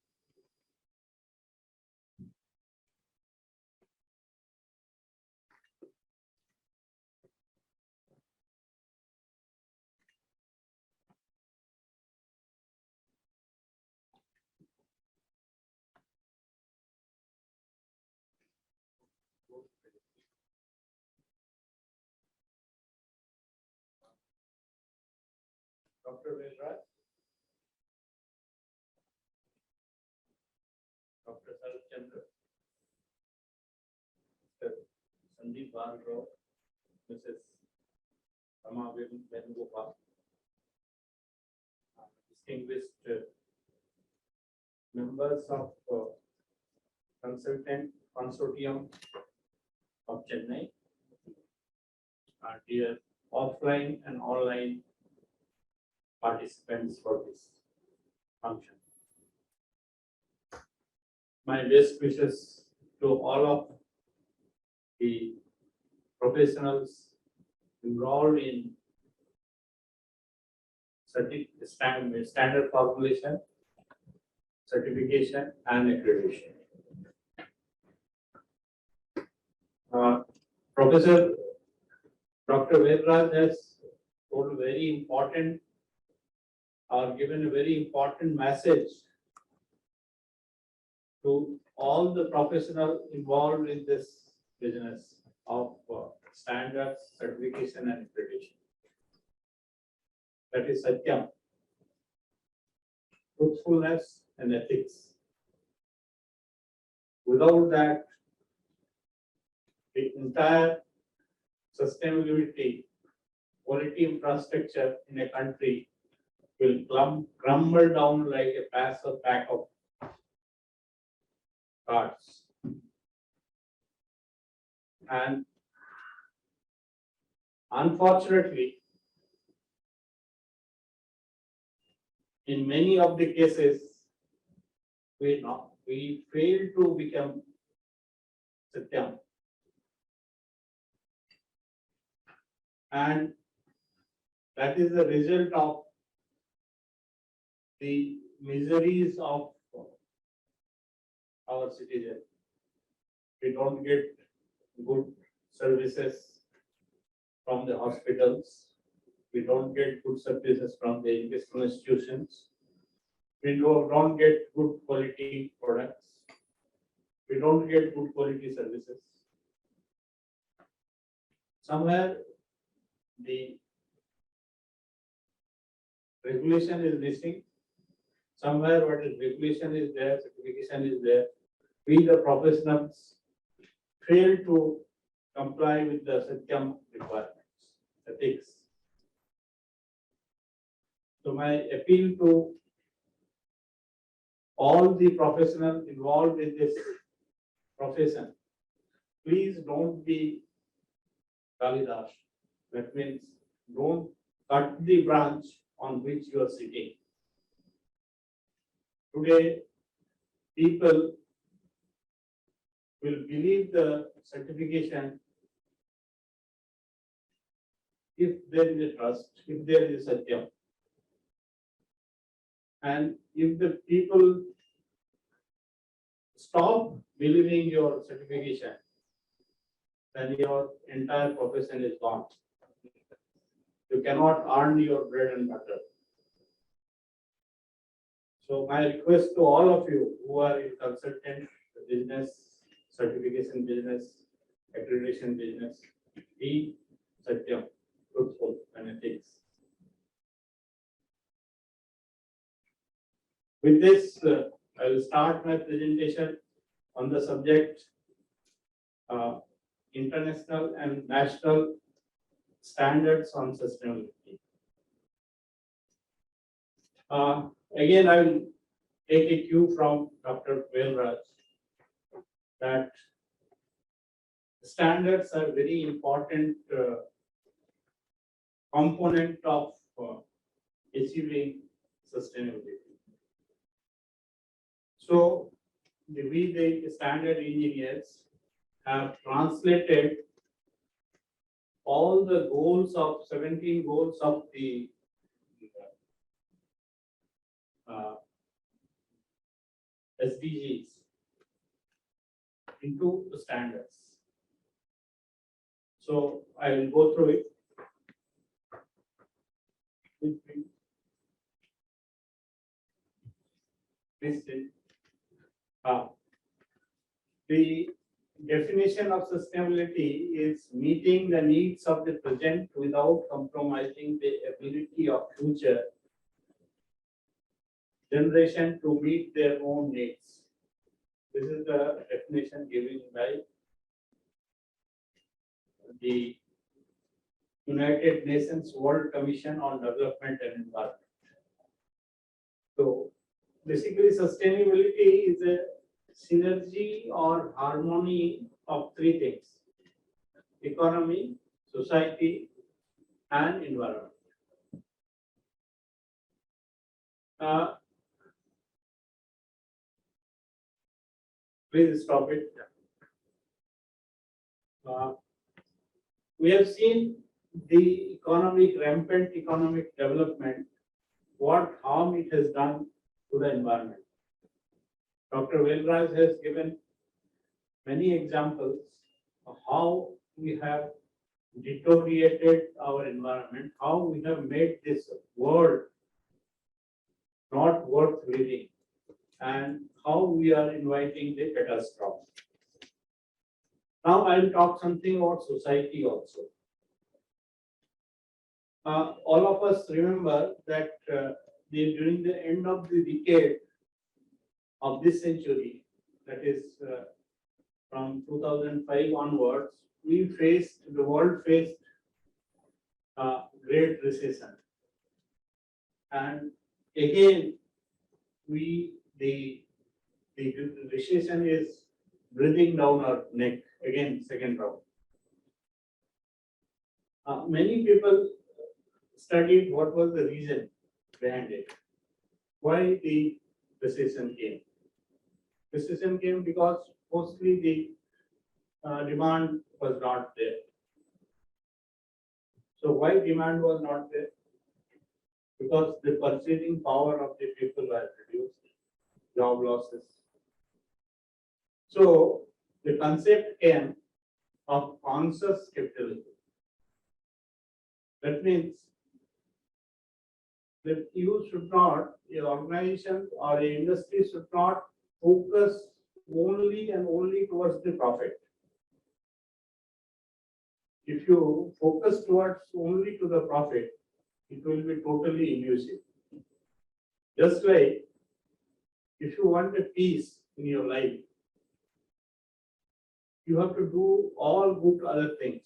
Dr. Velraj, Dr. Sarat Chandra, Mr. Sandeep Bhargav, Mrs. Rama Venugopal, distinguished members of Consultant Consortium of Chennai, dear offline and online participants for this function. My best wishes to all of the professionals involved in standard formulation, certification, and accreditation. Professor Dr. Velraj has told a very important or given a very important message to all the professionals involved in this business of standards, certification, and accreditation. That is Satyam, truthfulness and ethics. Without that, the entire sustainability, quality infrastructure in a country will crumble down like a pack of cards. And unfortunately, in many of the cases, we fail to become Satyam. And that is the result of the miseries of our citizens. We don't get good services from the hospitals. We don't get good services from the educational institutions. We don't get good quality products. We don't get good quality services. Somewhere the regulation is missing. Somewhere what is regulation is there, certification is there. We the professionals fail to comply with the Satyam requirements, ethics. So my appeal to all the professionals involved in this profession, please don't be Kalidas. That means don't cut the branch on which you are sitting. Today, people will believe the certification if there is a trust, if there is a Satyam. And if the people stop believing your certification, then your entire profession is gone. You cannot earn your bread and butter. So my request to all of you who are in consultant business, certification business, accreditation business, be Satyam, truthful and ethics. With this, I will start my presentation on the subject international and national standards on sustainability. Again, I will take a cue from Dr. Velraj that standards are very important component of achieving sustainability. So we the standard engineers have translated all the goals of 17 goals of the SDGs into the standards. So I will go through it. The definition of sustainability is meeting the needs of the present without compromising the ability of future generation to meet their own needs. This is the definition given by the United Nations World Commission on Development and Environment. So basically sustainability is a synergy or harmony of three things: economy, society, and environment. Please stop it. We have seen the rampant economic development, what harm it has done to the environment. Dr. Velraj has given many examples of how we have deteriorated our environment, how we have made this world not worth living, and how we are inviting the catastrophe. Now I will talk something about society also. All of us remember that during the end of the decade of this century, that is from 2005 onwards, the world faced great recession. And again, the recession is breathing down our neck, again, second round. Many people studied what was the reason behind it, why the recession came. Recession came because mostly the demand was not there. So why demand was not there? Because the purchasing power of the people was reduced, job losses. So the concept came of conscious capitalism. That means that your organization or a industry should not focus only and only towards the profit. If you focus towards only to the profit, it will be totally elusive. Just like if you want a peace in your life, you have to do all good other things.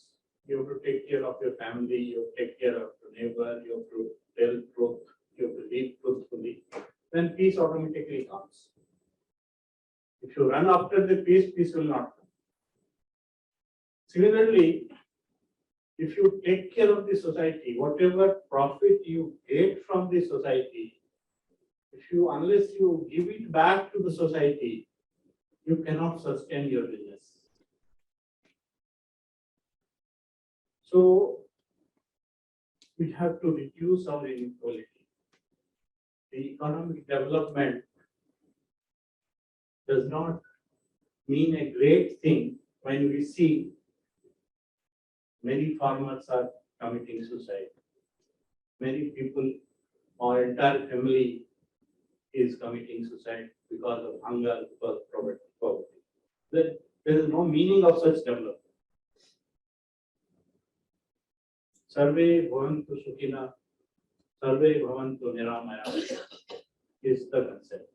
You have to take care of your family, you have to take care of your neighbor, you have to tell truth, you have to live truthfully. Then peace automatically comes. If you run after the peace, peace will not come. Similarly, if you take care of the society, whatever profit you get from the society, unless you give it back to the society, you cannot sustain your business. So we have to reduce our inequality. The economic development does not mean a great thing when we see many farmers are committing suicide. Many people or entire family is committing suicide because of hunger, because of poverty. There is no meaning of such development. Sarve bhavantu sukhina, sarve bhavantu niramaya is the concept.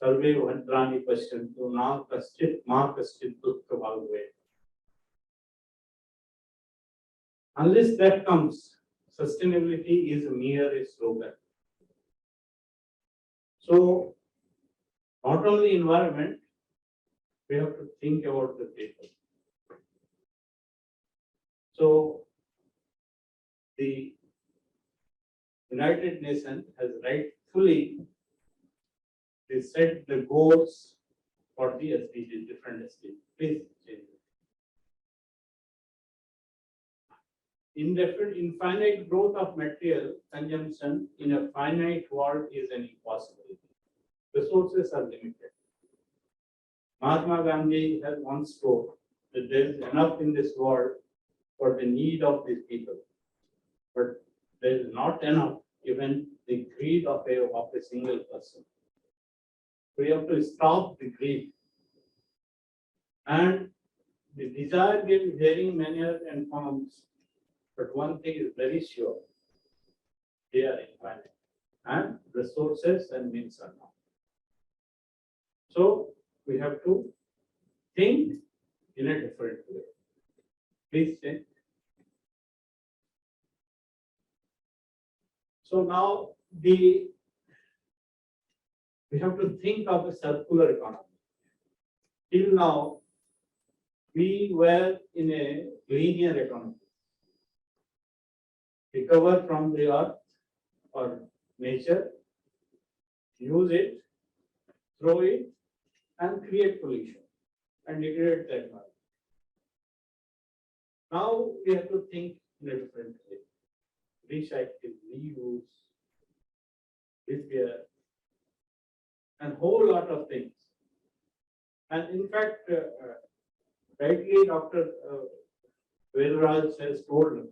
Sarve bhadrani pashyantu na kaschit ma kaschit dukkha bhagave. Unless that comes, sustainability is mere a slogan. So, not only environment, we have to think about the people. So, the United Nations has rightfully set the goals for the SDGs, different SDGs. Please change it. Infinite growth of material consumption in a finite world is an impossibility. Resources are limited. Mahatma Gandhi has once told that there is enough in this world for the need of these people, but there is not enough even the greed of a single person. We have to stop the greed. And the desire can vary in manner and forms, but one thing is very sure, they are infinite. and resources and means are not. So we have to think in a different way. Please change. So now we have to think of a circular economy. Till now, we were in a linear economy. Recover from the earth or nature, use it, throw it, and create pollution and degrade the environment. Now we have to think in a different way. Recycle, reuse, repair, and whole lot of things. And in fact, rightly Dr. Vedaraj has told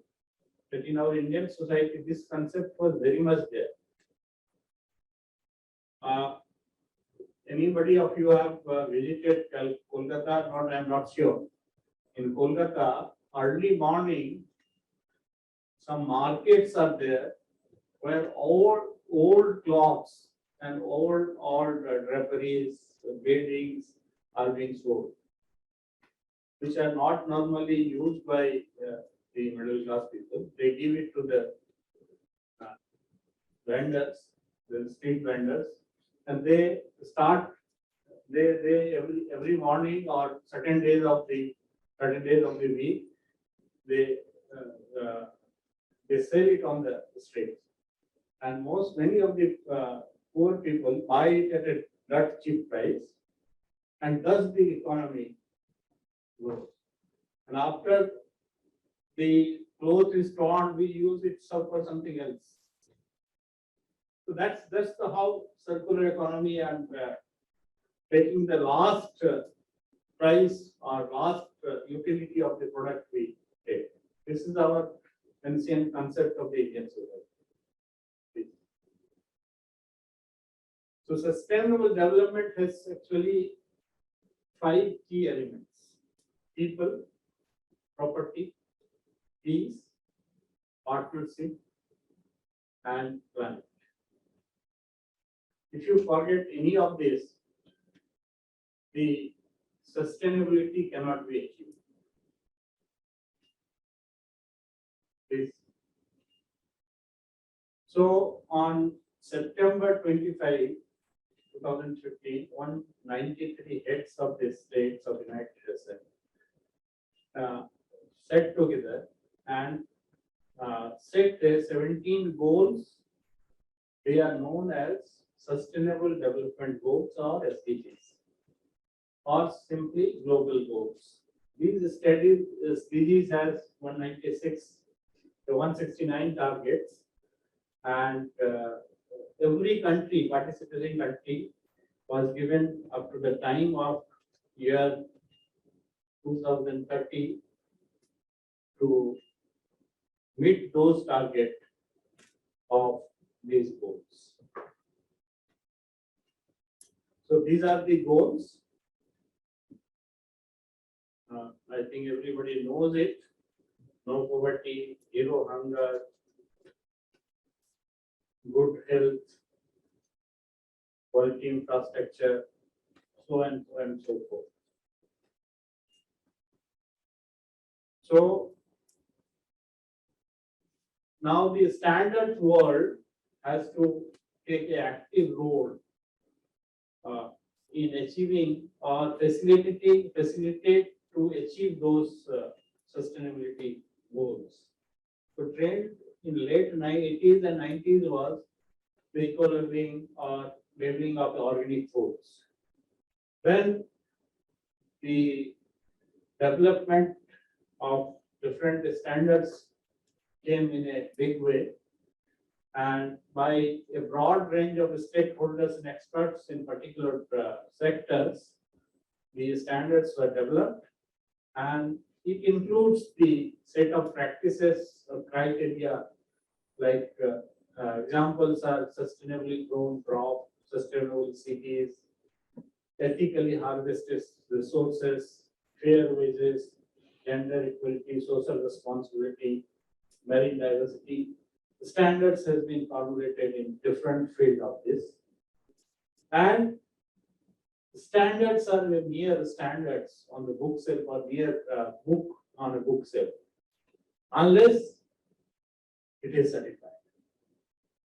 that in our Indian society, this concept was very much there. Anybody of you have visited Kolkata? Not, I'm not sure. In Kolkata, early morning, some markets are there where old clocks and old draperies, beddings are being sold, which are not normally used by the middle class people. They give it to the vendors, the street vendors, and they start. They every morning or certain days of the week, they sell it on the streets, and many of the poor people buy it at a that cheap price, and thus the economy grows. And after the cloth is torn, we use it for something else. So that's the how circular economy and taking the last price or last utility of the product we take. This is our ancient concept of the Indian society. So sustainable development has actually 5 key elements: people, property, peace, partnership, and planet. If you forget any of this, the sustainability cannot be achieved. Please. So on September 25, 2015, 193 heads of the states of the United States sat together and set 17 goals. They are known as Sustainable Development Goals or SDGs, or simply global goals. These SDGs has 169 targets, and every country, participating country, was given up to the time of year 2030 to meet those targets of these goals. So these are the goals. I think everybody knows it. No poverty, zero hunger, good health, quality infrastructure, so and so forth. So now the standard world has to take an active role in achieving or facilitate to achieve those sustainability goals. So trend in late 80s and 90s was the eco-labeling or labeling of the organic foods. Then the development of different standards came in a big way, and by a broad range of stakeholders and experts in particular sectors, the standards were developed, and it includes the set of practices or criteria like examples are sustainably grown crop, sustainable cities, ethically harvested resources, fair wages, gender equality, social responsibility, marine diversity, standards has been formulated in different field of this. And standards are mere standards on the bookshelf or mere book on a bookshelf, unless it is certified.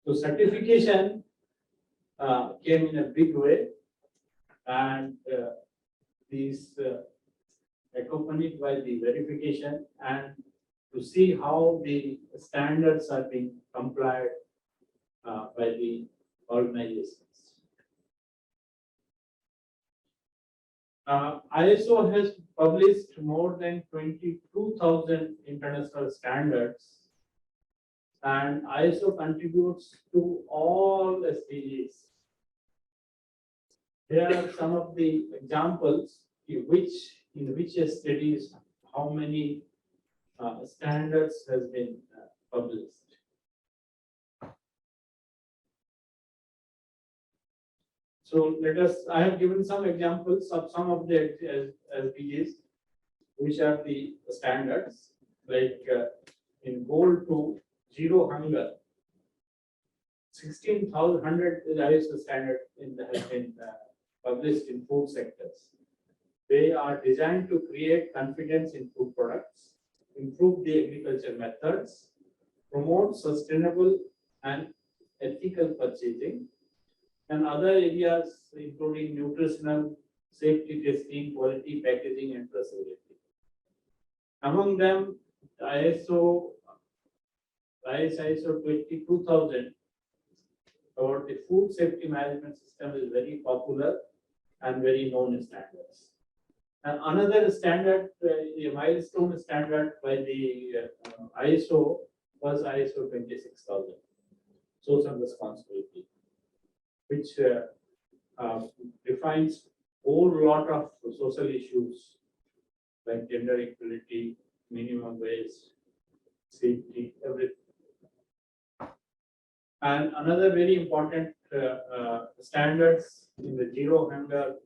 So certification came in a big way, and these accompanied by the verification and to see how the standards are being complied by the organizations. ISO has published more than 22,000 international standards, and ISO contributes to all SDGs. Here are some of the examples in which studies how many standards has been published. So I have given some examples of some of the SDGs, which are the standards, like in goal to zero hunger, 16,100 ISO standard has been published in food sectors. They are designed to create confidence in food products, improve the agriculture methods, promote sustainable and ethical purchasing, and other areas including nutritional, safety testing, quality packaging, and traceability. Among them, ISO 22,000 about the food safety management system is very popular and very known standards. And another standard, a milestone standard by the ISO was ISO 26,000, social responsibility, which defines a whole lot of social issues like gender equality, minimum wage, safety, everything. And another very important standards in the zero hunger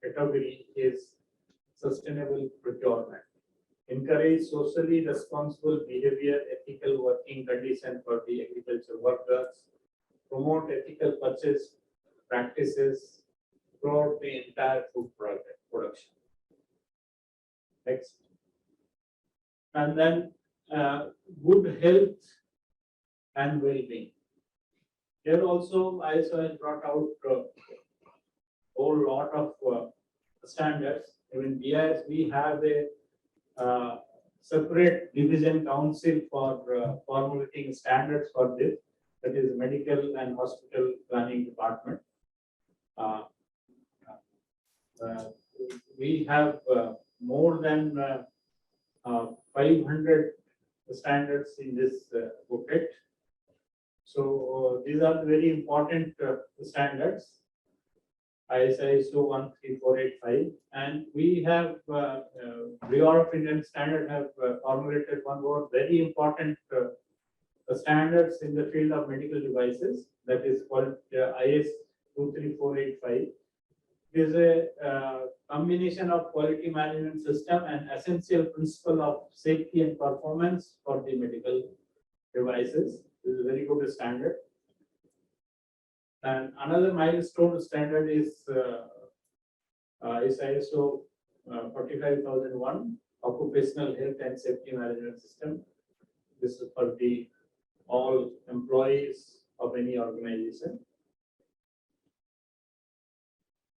category is sustainable procurement. Encourage socially responsible behavior, ethical working condition for the agriculture workers, promote ethical purchase practices throughout the entire food production. Next. And then good health and well-being. Here also ISO has brought out a whole lot of standards. Even BIS, we have a separate division council for formulating standards for this. That is medical and hospital planning department. We have more than 500 standards in this booklet. So these are very important standards. ISO 13485, and we have Bureau of Indian Standard have formulated one more very important standards in the field of medical devices, that is called IS 23485. It is a combination of quality management system and essential principle of safety and performance for the medical devices. This is a very good standard. And another milestone standard is ISO 45001, Occupational Health and Safety Management System. This is for the all employees of any organization.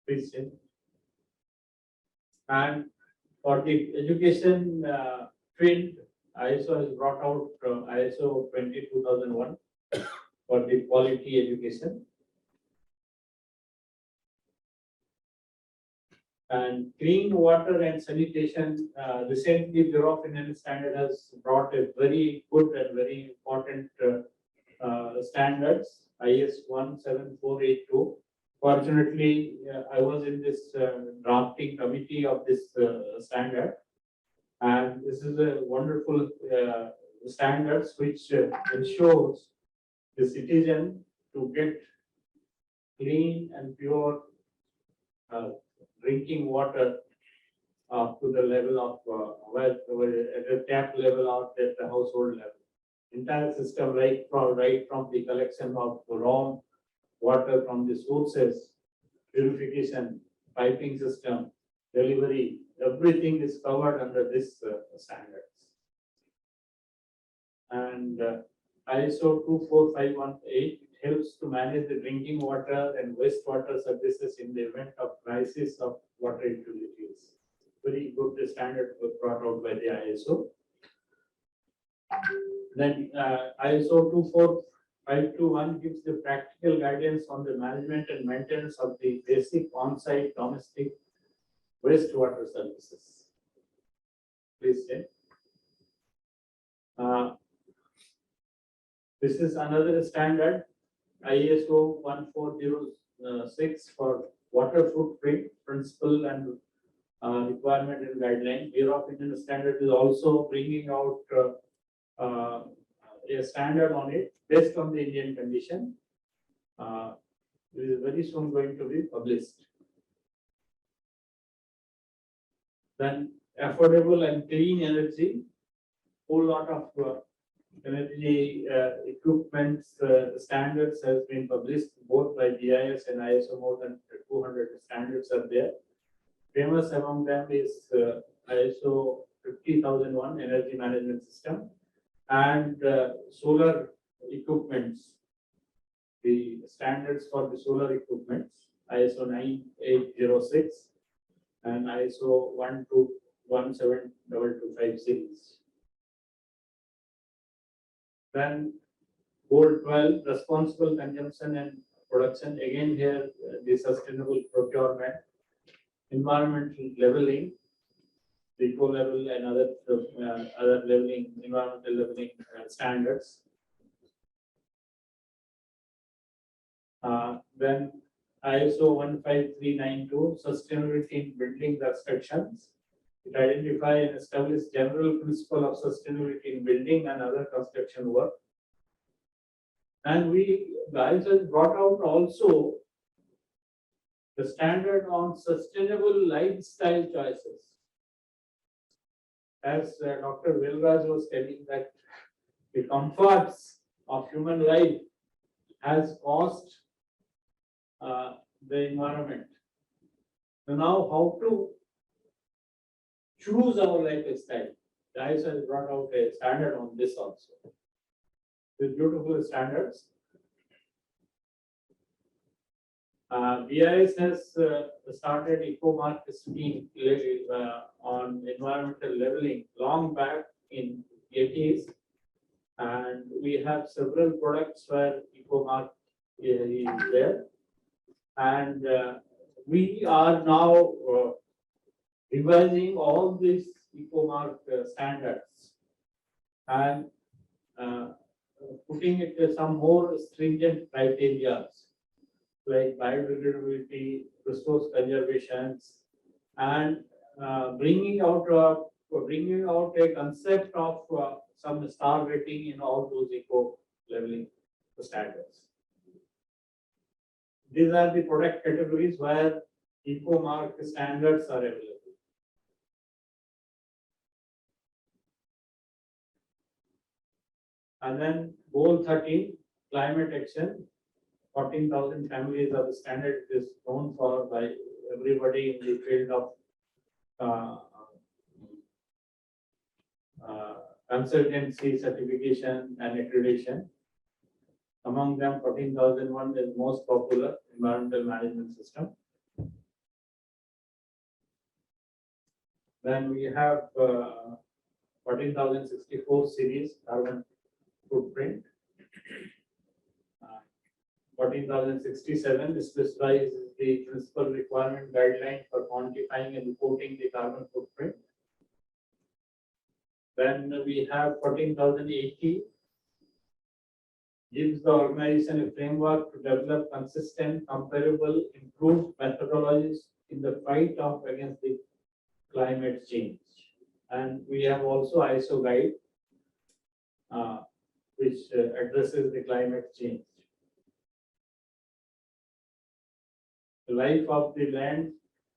Please change. And for the education field, ISO has brought out ISO 22001 for the quality education. And clean water and sanitation, recently Bureau of Indian Standard has brought a very good and very important standards, IS 17482. Fortunately, I was in this drafting committee of this standard, and this is a wonderful standards which ensures the citizen to get clean and pure drinking water to the level of at the tap level or at the household level. entire system, right from the collection of raw water from the sources, purification, piping system, delivery, everything is covered under this standards. And ISO 24518 helps to manage the drinking water and wastewater services in the event of crisis of water utilities. Very good standard was brought out by the ISO. Then ISO 24521 gives the practical guidance on the management and maintenance of the basic on-site domestic wastewater services. Please say. This is another standard, ISO 1406 for water footprint principle and requirement and guideline. Bureau of Indian Standard is also bringing out a standard on it based on the Indian condition. It is very soon going to be published. Then affordable and clean energy, whole lot of energy equipments standards has been published both by GIS and ISO. More than 200 standards are there. Famous among them is ISO 50001 energy management system and solar equipments. The standards for the solar equipments, ISO 9806 and ISO 1217225 series. Then goal 12, responsible consumption and production. Again here, the sustainable procurement, environmental leveling, the eco level and other leveling, environmental leveling standards. Then ISO 15392, sustainability in building constructions. It identifies and establishes general principle of sustainability in building and other construction work. And the ISO has brought out also the standard on sustainable lifestyle choices. As Dr. Velraj was telling that the comforts of human life has caused the environment. So now how to choose our lifestyle? The ISO has brought out a standard on this also. With beautiful standards. BIS has started eco-mark scheme on environmental leveling long back in 80s, and we have several products where eco-mark is there, and we are now revising all these eco-mark standards and putting it to some more stringent criteria like biodegradability, resource conservation, and bringing out a concept of some star rating in all those eco leveling standards. These are the product categories where eco mark standards are available. And then goal 13, climate action. 14,000 families are the standard is known for by everybody in the field of consultancy, certification, and accreditation. Among them, 14,001 is most popular environmental management system. Then we have 14,064 series carbon footprint. 14,067 specifies the principal requirement guideline for quantifying and reporting the carbon footprint. Then we have 14,080 gives the organization a framework to develop consistent, comparable, improved methodologies in the fight against the climate change. And we have also ISO guide, which addresses the climate change. The life of the land.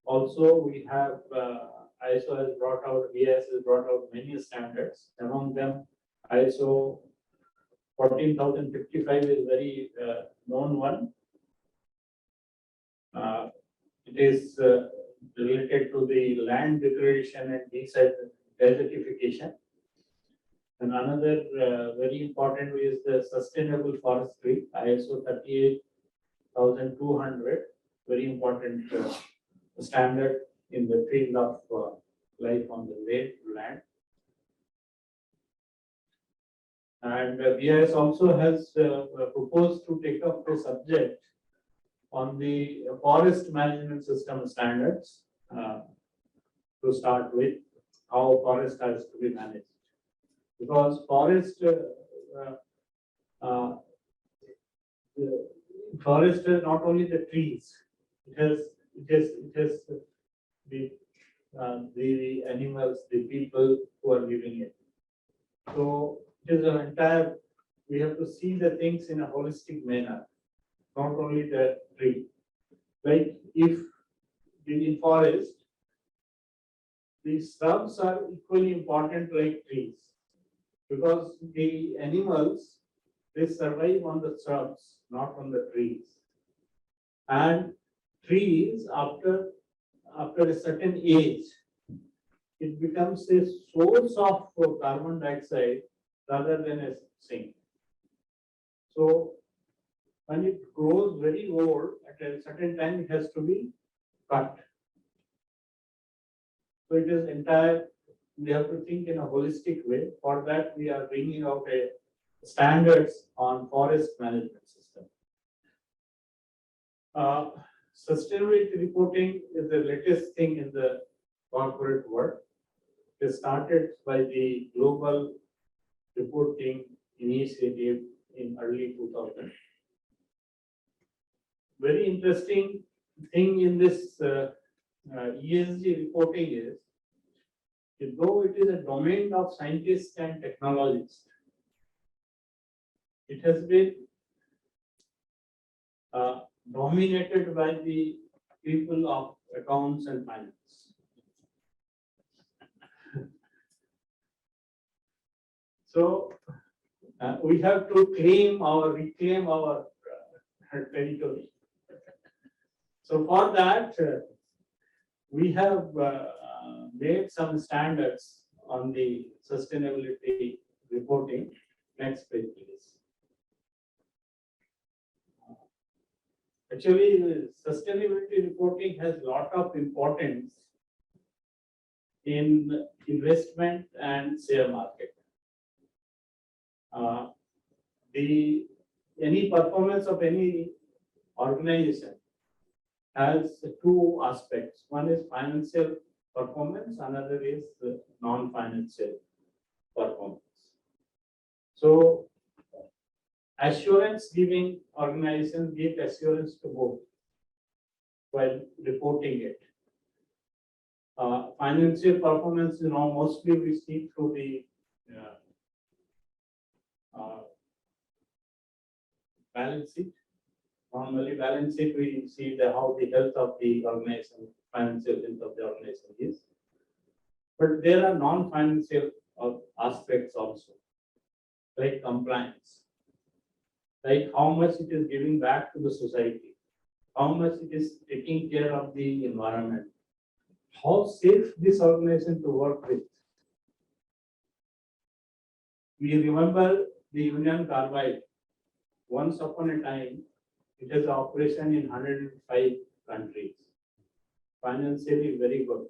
Also, we have ISO has brought out, BIS has brought out many standards. Among them, ISO 14,055 is very known one. It is related to the land degradation and desertification. And another very important is the sustainable forestry, ISO 38,200, very important standard in the field of life on the land. And BIS also has proposed to take up the subject on the forest management system standards to start with, how forest has to be managed. Because forest forest is not only the trees, it has the animals, the people who are living it. So it is an entire, we have to see the things in a holistic manner, not only the tree. Like if in forest, the shrubs are equally important like trees, because the animals, they survive on the shrubs, not on the trees. And trees, after a certain age, it becomes a source of carbon dioxide rather than a sink. So when it grows very old, at a certain time it has to be cut. So it is entire, we have to think in a holistic way. For that, we are bringing out a standards on forest management system. Sustainability reporting is the latest thing in the corporate world. It started by the Global Reporting Initiative in early 2000. Very interesting thing in this ESG reporting is, though it is a domain of scientists and technologists, it has been dominated by the people of accounts and finance. So we have to reclaim our territory. So for that, we have made some standards on the sustainability reporting. Next page, please. Actually, sustainability reporting has a lot of importance in investment and share market. Any performance of any organization has two aspects. One is financial performance, another is non-financial performance. So assurance giving organizations give assurance to both while reporting it. Financial performance, mostly we see through the balance sheet. Normally, balance sheet, we see how the health of the organization, financial health of the organization is. But there are non-financial aspects also, like compliance, like how much it is giving back to the society, how much it is taking care of the environment, how safe this organization to work with. We remember the Union Carbide. Once upon a time, it has operation in 105 countries. Financially very good.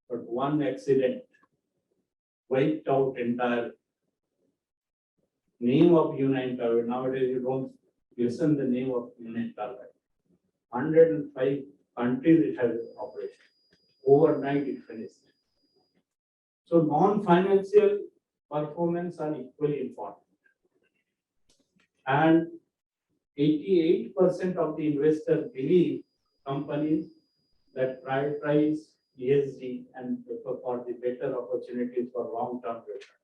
But one accident wiped out entire name of Union Carbide. Nowadays you don't listen the name of Union Carbide. 105 countries it has operation. Overnight it finished. So non-financial performance are equally important. And 88% of the investors believe companies that prioritize ESG and for the better opportunities for long-term return.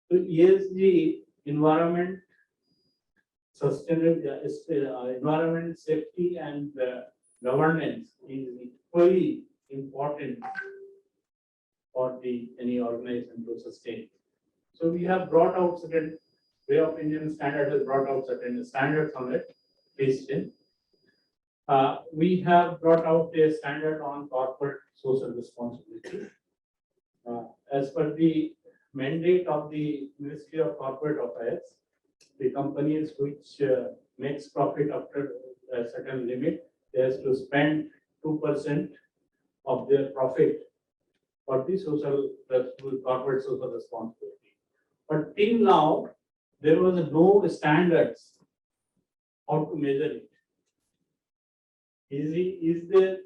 So ESG, environment, sustainability, environment, safety, and governance is equally important for any organization to sustain. So we have brought out certain way of engineering standard has brought out certain standards on it, based in. We have brought out a standard on corporate social responsibility. As per the mandate of the Ministry of Corporate Affairs, the companies which makes profit after a certain limit, they has to spend 2% of their profit for the corporate social responsibility. But till now, there was no standards how to measure it. Is the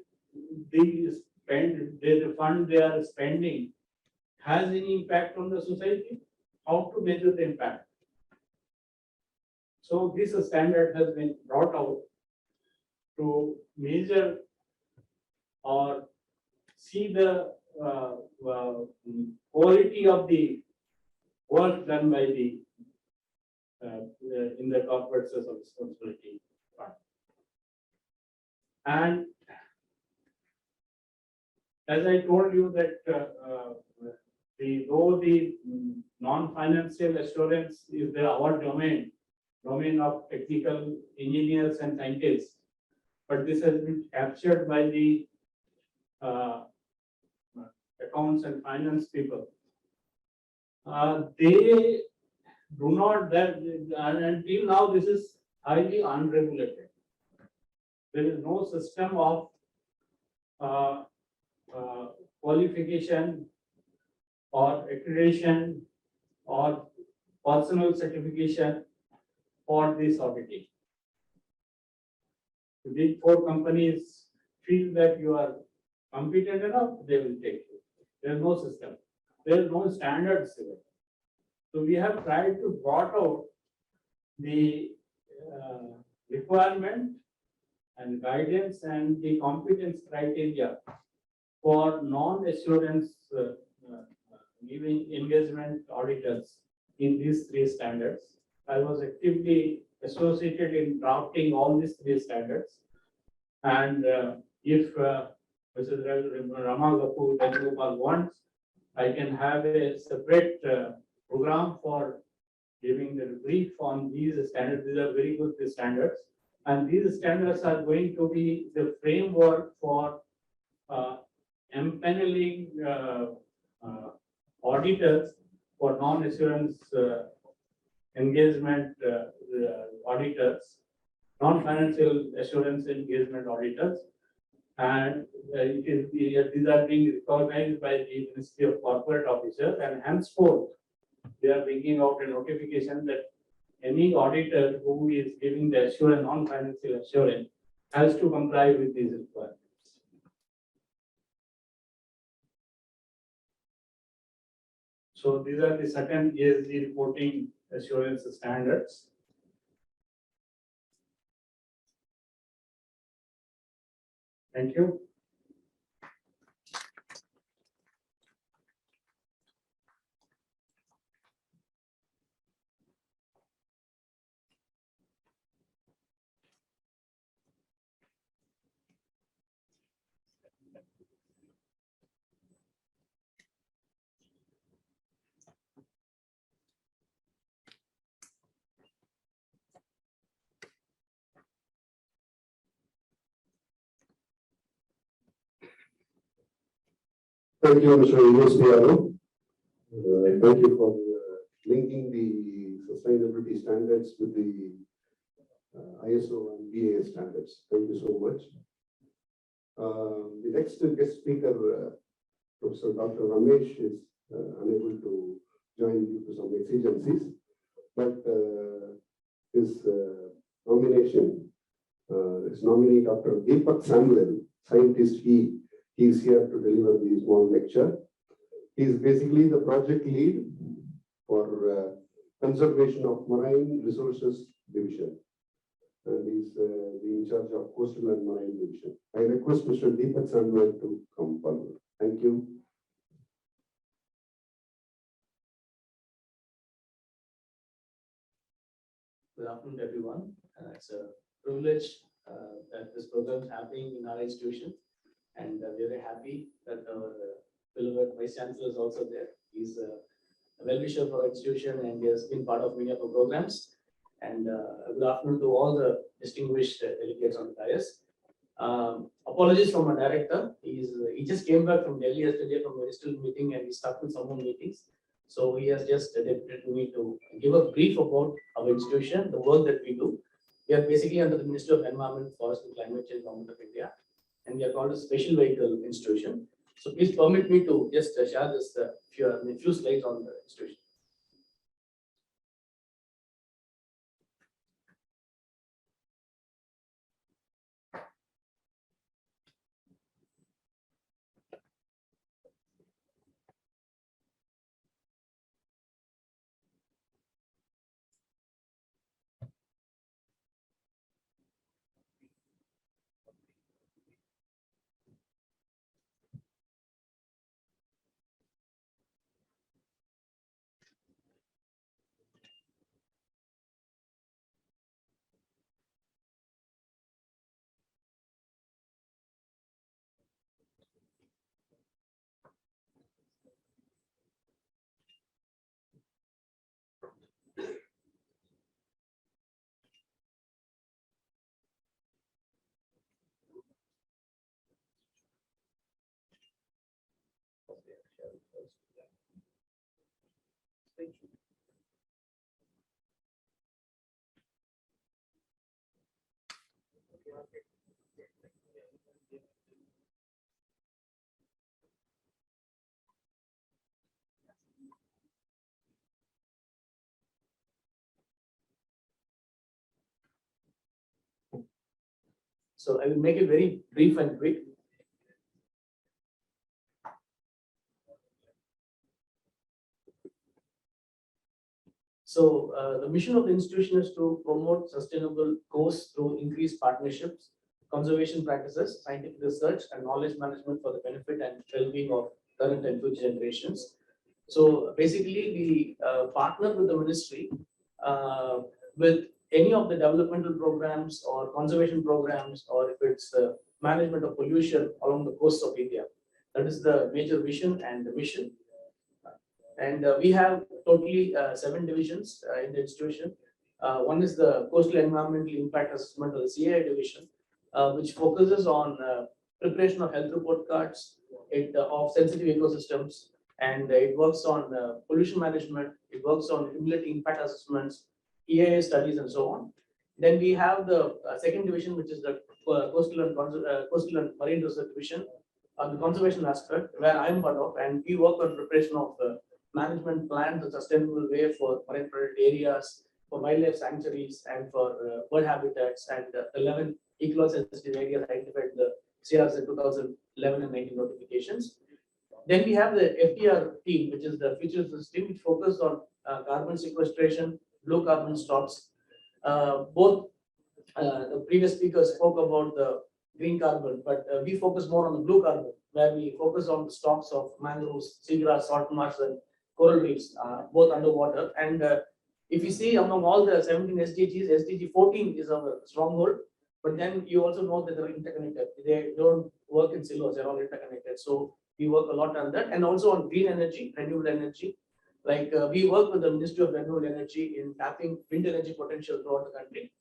fund they are spending has any impact on the society? How to measure the impact? So this standard has been brought out to measure or see the quality of the work done by the in the corporate social responsibility fund. And as I told you that though the non-financial assurance is our domain of technical engineers and scientists, but this has been captured by the accounts and finance people. They do not that until now this is highly unregulated. There is no system of qualification or accreditation or personal certification for this auditing. The big four companies feel that you are competent enough, they will take you. There is no system. There is no standards. So we have tried to brought out the requirement and guidance and the competence criteria for non-assurance giving engagement auditors in these three standards. I was actively associated in drafting all these three standards. And if Mrs. Rama Gopal wants, I can have a separate program for giving the brief on these standards. These are very good standards. And these standards are going to be the framework for empaneling auditors for non-assurance engagement auditors, non-financial assurance engagement auditors. And these are being recognized by the Ministry of Corporate Officers, and henceforth they are bringing out a notification that any auditor who is giving the assurance, non-financial assurance, has to comply with these requirements. So these are the certain ESG reporting assurance standards. Thank you. Thank you, Mr. Geospatial. Thank you for linking the sustainability standards with the ISO and BAS standards. Thank you so much. The next guest speaker, Professor Dr. Ramesh, is unable to join due to some exigencies, but his nominee, Dr. Deepak Samuel, scientist, he is here to deliver the small lecture. He is basically the project lead for conservation of marine resources division, and he's in charge of coastal and marine division. I request Mr. Deepak Samuel to come forward. Thank you. Good afternoon, everyone. It's a privilege that this program is happening in our institution, and we're very happy that our beloved Vice Chancellor is also there. He's well-wisher for our institution, and he has been part of many of our programs. And good afternoon to all the distinguished delegates on the dais. Apologies from our director. He just came back from Delhi yesterday from a ministerial meeting, and he's stuck with some more meetings. So he has just deputed me to give a brief about our institution, the work that we do. We are basically under the Ministry of Environment, Forest and Climate Change, Government of India, and we are called a special vehicle institution. So please permit me to just share this few slides on the institution. So I will make it very brief and quick. So the mission of the institution is to promote sustainable course through increased partnerships, conservation practices, scientific research, and knowledge management for the benefit and well-being of current and future generations. So basically, we partner with the ministry with any of the developmental programs or conservation programs, or if it's management of pollution along the coast of India. That is the major vision and the mission. And we have totally 7 divisions in the institution. One is the Coastal Environmental Impact Assessment, or the CAI division, which focuses on preparation of health report cards of sensitive ecosystems, and it works on pollution management, it works on cumulative impact assessments, EIA studies, and so on. Then we have the second division, which is the Coastal and Marine Research Division, on the conservation aspect, where I am part of, and we work on preparation of management plans, a sustainable way for marine protected areas, for wildlife sanctuaries, and for bird habitats, and 11 ecological sensitive areas identified in the CRS in 2011 and 19 notifications. Then we have the FDR team, which is the future team, which focuses on carbon sequestration, low carbon stocks. Both the previous speakers spoke about the green carbon, but we focus more on the blue carbon, where we focus on the stocks of mangroves, seagrass, salt marsh, and coral reefs, both underwater. And if you see among all the 17 SDGs, SDG 14 is our stronghold. But then you also know that they're interconnected. They don't work in silos, they're all interconnected. So we work a lot on that, and also on green energy, renewable energy. Like we work with the Ministry of Renewable Energy in tapping wind energy potential throughout the country.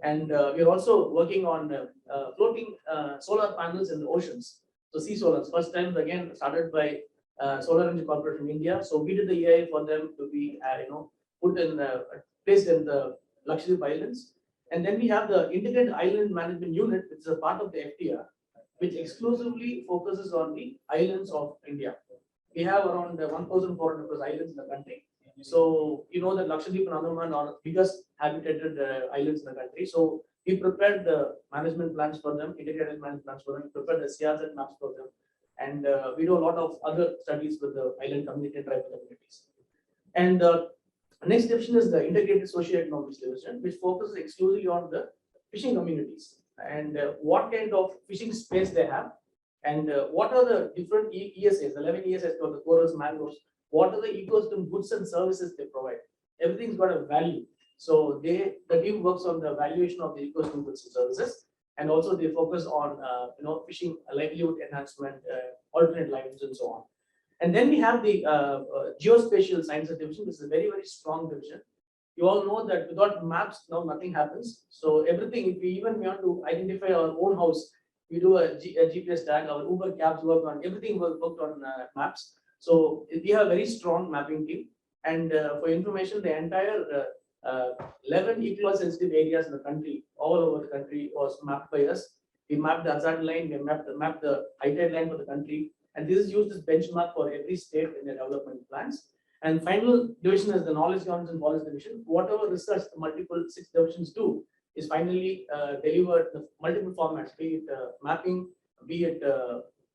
And we are also working on floating solar panels in the oceans. So sea solars, first time again started by Solar Energy Corporation of India. So we did the EIA for them to be put in placed in the Lakshadweep Islands. And then we have the Integrated Island Management Unit, which is a part of the FTR, which exclusively focuses on the islands of India. We have around 1,400 plus islands in the country. So you know that Lakshadweep and Andaman are the biggest habitated islands in the country. So we prepared the management plans for them, integrated management plans for them, prepared the CRZ maps for them. And we do a lot of other studies with the island community and tribal communities. And next division is the Integrated Socio-Economics Division, which focuses exclusively on the fishing communities and what kind of fishing space they have, and what are the different ESAs, 11 ESAs for the corals, mangroves, what are the ecosystem goods and services they provide. Everything's got a value. So the team works on the valuation of the ecosystem goods and services, and also they focus on fishing livelihood enhancement, alternate livelihoods, and so on. And then we have the Geospatial Sciences division. This is a very, very strong division. You all know that without maps, now nothing happens. So everything, if we even want to identify our own house, we do a GPS tag, our Uber cabs work on, everything was booked on maps. So we have a very strong mapping team. And for information, the entire 11 equal sensitive areas in the country, all over the country, was mapped by us. We mapped the hazard line, we mapped the high tide line for the country. And this is used as benchmark for every state in their development plans. And final division is the knowledge governance and policy division. Whatever research the multiple 6 divisions do is finally delivered the multiple formats, be it mapping, be it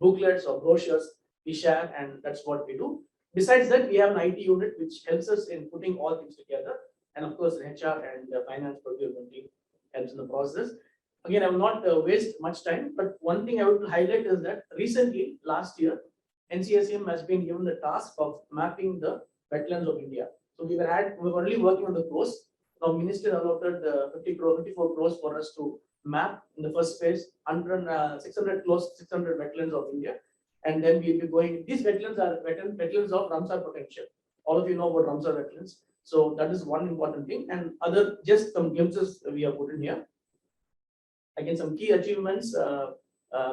booklets or brochures, we share, and that's what we do. Besides that, we have an IT unit which helps us in putting all things together. And of course, the HR and the finance procurement team helps in the process. Again, I will not waste much time, but one thing I would highlight is that recently, last year, NCSM has been given the task of mapping the wetlands of India. So we were only working on the coast. Now, Minister allotted 54 crores for us to map in the first phase 600 wetlands of India, and then we'll be going. These wetlands are wetlands of Ramsar potential. All of you know about Ramsar wetlands. So that is one important thing. And other just some glimpses we have put in here. Again, some key achievements.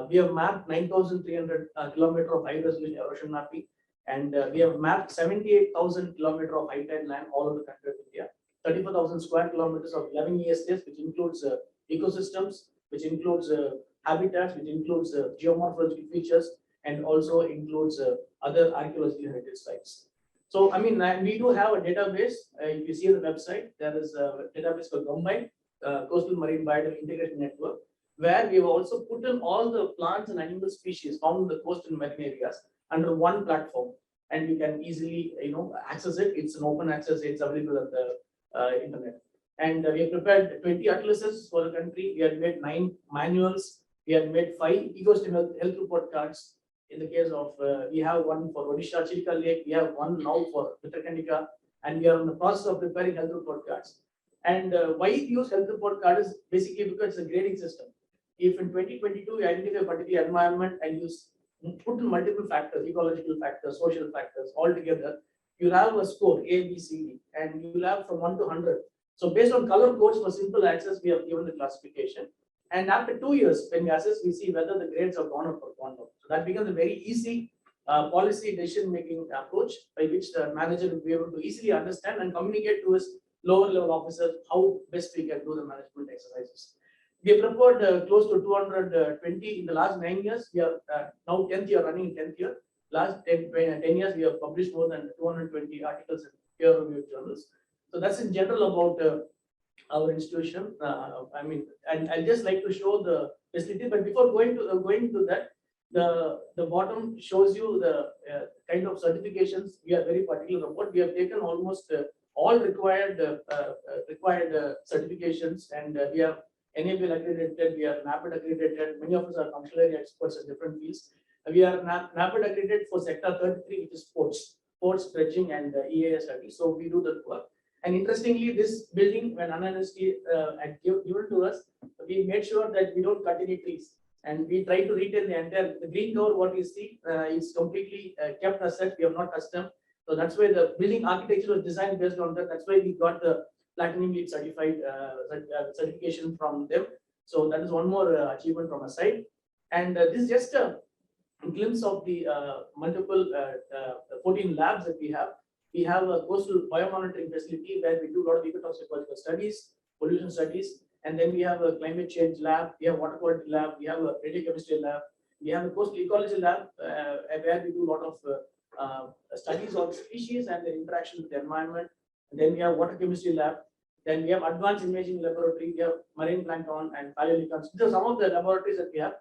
We have mapped 9,300 kilometers of high resolution erosion mapping, and we have mapped 78,000 kilometers of high tide land all over the country of India. 34,000 square kilometers of 11 ESAs, which includes ecosystems, which includes habitats, which includes geomorphological features, and also includes other archaeological heritage sites. So, I mean, we do have a database. If you see the website, there is a database called Combined Coastal Marine Biodiversity Integration Network, where we have also put in all the plants and animal species found in the coast and marine areas under one platform, and you can easily, access it. It's an open access. It's available at the internet. And we have prepared 20 atlases for the country. We have made 9 manuals. We have made 5 ecosystem health report cards. In the case of, we have one for Odisha Chilka Lake. We have one now for Pittarkanika, and we are in the process of preparing health report cards. And why we use health report card is basically because it's a grading system. If in 2022 you identify a particular environment and you put in multiple factors, ecological factors, social factors, all together, you'll have a score A, B, C, D, and you'll have from 1 to 100. So based on color codes for simple access, we have given the classification. And after 2 years, when we assess, we see whether the grades have gone up or gone down. So that becomes a very easy policy decision-making approach by which the manager will be able to easily understand and communicate to his lower level officers how best we can do the management exercises. We have prepared close to 220 in the last 9 years. We are now 10th year, running 10th year. Last 10 years, we have published more than 220 articles in peer-reviewed journals. So that's in general about our institution. And I'd just like to show the facility. But before going to that, the bottom shows you the kind of certifications we are very particular about. We have taken almost all required certifications, and we have Enable accredited, we are NAPED accredited. Many of us are functional area experts in different fields. We are NAPED accredited for sector 33, which is sports, dredging, and EAS studies. So we do that work. And interestingly, this building, when Anna University had given to us, we made sure that we don't cut any trees, and we try to retain the entire green cover. What you see is completely kept as such. We have not touched them. So that's why the building architecture was designed based on that. That's why we got the Platinum LEED certified certification from them. So that is one more achievement from our side. And this is just a glimpse of the multiple 14 labs that we have. We have a coastal biomonitoring facility where we do a lot of ecotoxicological studies, pollution studies, and then we have a climate change lab, we have water quality lab, we have a radiochemistry lab, we have a coastal ecology lab where we do a lot of studies of species and their interaction with the environment. And then we have water chemistry lab. Then we have advanced imaging laboratory. We have marine plankton and paleolicans. These are some of the laboratories that we have.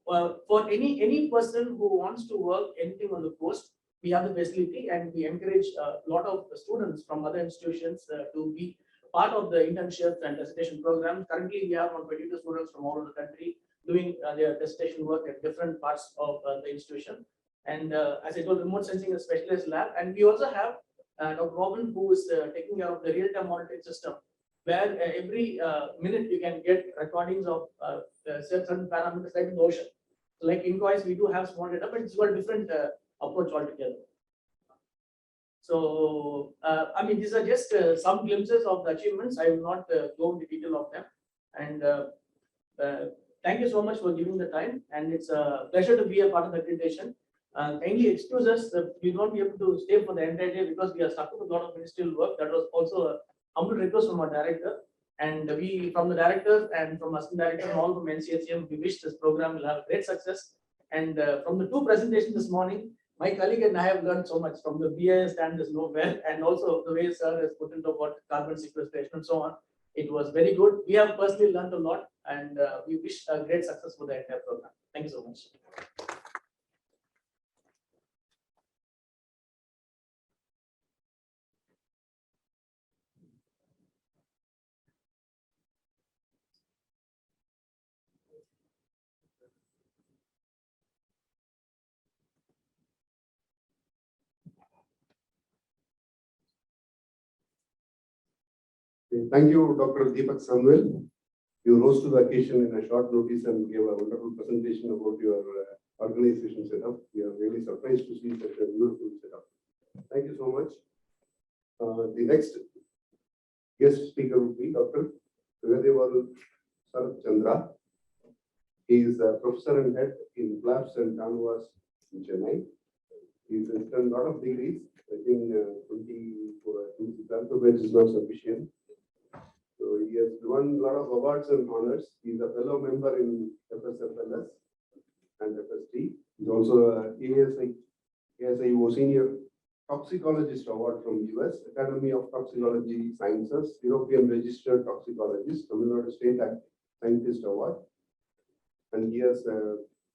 For any person who wants to work anything on the coast, we have the facility, and we encourage a lot of students from other institutions to be part of the internships and dissertation programs. Currently, we have around 22 students from all over the country doing their dissertation work at different parts of the institution. And as I told, remote sensing is a specialized lab, and we also have Dr. Robin, who is taking care of the real-time monitoring system, where every minute you can get recordings of certain parameters like in the ocean. So like in Inquise, we do have small data, but it's got different approach altogether. So, I mean, these are just some glimpses of the achievements. I will not go into detail of them. And thank you so much for giving the time. And it's a pleasure to be a part of the accreditation. Kindly excuse us that we won't be able to stay for the entire day because we are stuck with a lot of ministerial work. That was also a humble request from our director. And we, from the directors and from assistant director and all from NCSM, we wish this program will have great success. And from the two presentations this morning, my colleague and I have learned so much from the BIS standards nowhere, and also the way sir has put into about carbon sequestration and so on. It was very good. We have personally learned a lot, and we wish a great success for the entire program. Thank you so much. Thank you, Dr. Deepak Samuel. You rose to the occasion in a short notice and gave a wonderful presentation about your organization setup. We are really surprised to see such a beautiful setup. Thank you so much. The next guest speaker will be Dr. Vegadeval Sarath Chandra. He is a professor and head in Labs and Canvas in Chennai. He has done a lot of degrees. I think 24, the bench is not sufficient. So he has won a lot of awards and honors. He is a fellow member in FSFLS and FST. He's also a ASIO Senior Toxicologist Award from US Academy of Toxicology Sciences, European Registered Toxicologist, Tamil Nadu State Scientist Award. And he has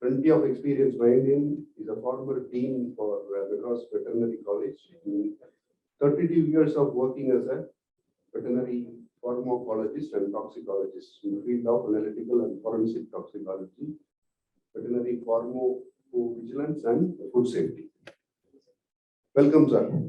plenty of experience behind him. He's a former dean for Madras Veterinary College. 32 years of working as a veterinary pharmacologist and toxicologist in the field of analytical and forensic toxicology, veterinary pharmacovigilance, and food safety. Welcome, sir.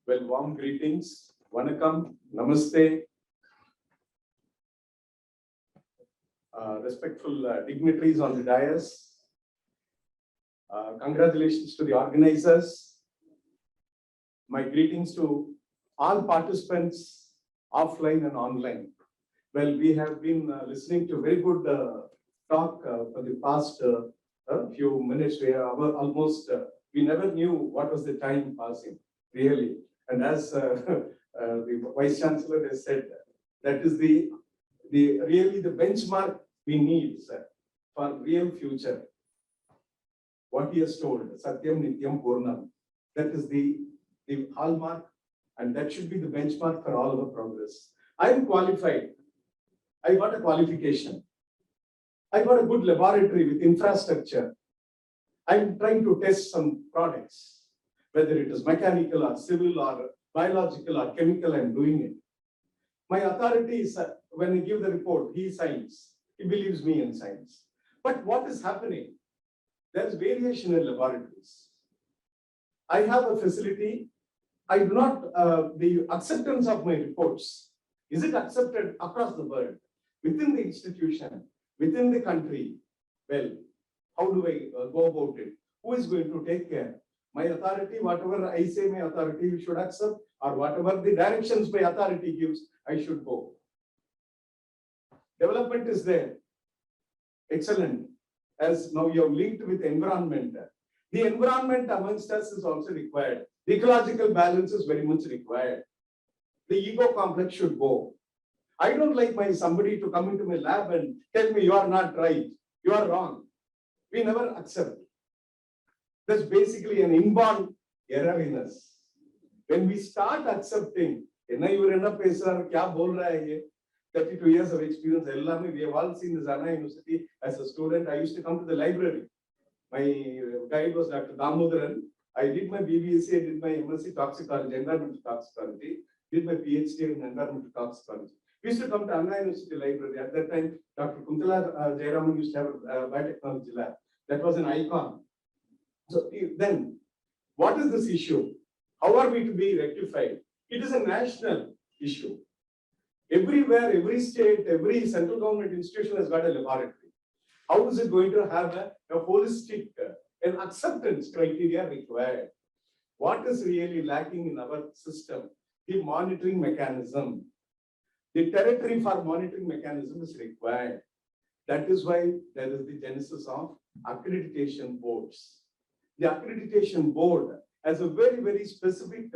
Well, warm greetings. Vanakkam, namaste. Respectful dignitaries on the dais. Congratulations to the organizers. My greetings to all participants, offline and online. Well, we have been listening to very good talk for the past few minutes. We are almost, we never knew what was the time passing, really. And as the Vice Chancellor has said, that is really the benchmark we need, sir, for real future. What he has told, Satyam Nityam Purnam, that is the hallmark, and that should be the benchmark for all our progress. I am qualified. I got a qualification. I got a good laboratory with infrastructure. I'm trying to test some products, whether it is mechanical or civil or biological or chemical, I'm doing it. My authority is, when I give the report, he signs. He believes me in science. But what is happening? There's variation in laboratories. I have a facility. I do not, the acceptance of my reports, is it accepted across the world, within the institution, within the country? Well, how do I go about it? Who is going to take care? My authority, whatever I say my authority, you should accept, or whatever the directions my authority gives, I should go. Development is there. Excellent. As now you have linked with environment. The environment amongst us is also required. The ecological balance is very much required. The ego complex should go. I don't like somebody to come into my lab and tell me you are not right, you are wrong. We never accept. That's basically an inborn erroriness. When we start accepting, 32 years of experience, we have all seen this Anna University. As a student, I used to come to the library. My guide was Dr. Damodaran. I did my BBSc, I did my MSc toxicology, environmental toxicology, did my PhD in environmental toxicology. We used to come to Anna University library. At that time, Dr. Kuntala Jayaraman used to have a biotechnology lab. That was an icon. So then, what is this issue? How are we to be rectified? It is a national issue. Everywhere, every state, every central government institution has got a laboratory. How is it going to have a holistic and acceptance criteria required? What is really lacking in our system? The monitoring mechanism. The territory for monitoring mechanism is required. That is why there is the genesis of accreditation boards. The accreditation board has a very, very specific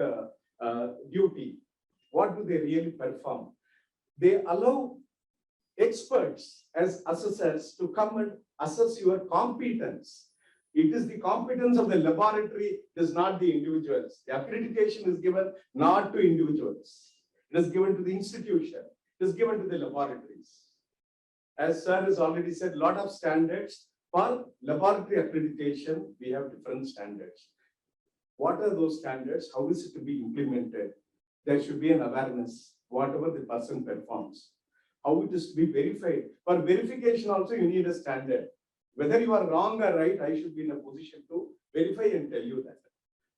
duty. What do they really perform? They allow experts as assessors to come and assess your competence. It is the competence of the laboratory, it is not the individuals. The accreditation is given not to individuals. It is given to the institution. It is given to the laboratories. As sir has already said, a lot of standards for laboratory accreditation, we have different standards. What are those standards? How is it to be implemented? There should be an awareness, whatever the person performs. How it is to be verified. For verification also, you need a standard. Whether you are wrong or right, I should be in a position to verify and tell you that.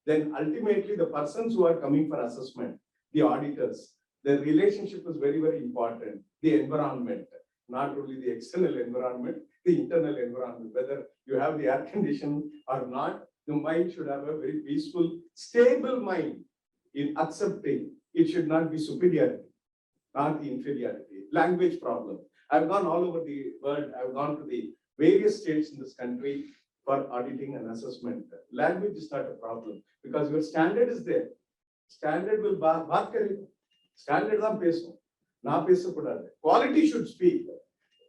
Then ultimately, the persons who are coming for assessment, the auditors, the relationship is very, very important. The environment, not only the external environment, the internal environment, whether you have the air condition or not, the mind should have a very peaceful, stable mind in accepting. It should not be superiority, not the inferiority. Language problem. I've gone all over the world. I've gone to the various states in this country for auditing and assessment. Language is not a problem because your standard is there. Standard will baat karega. Standard dhaan peso. Na peso kudade. Quality should speak.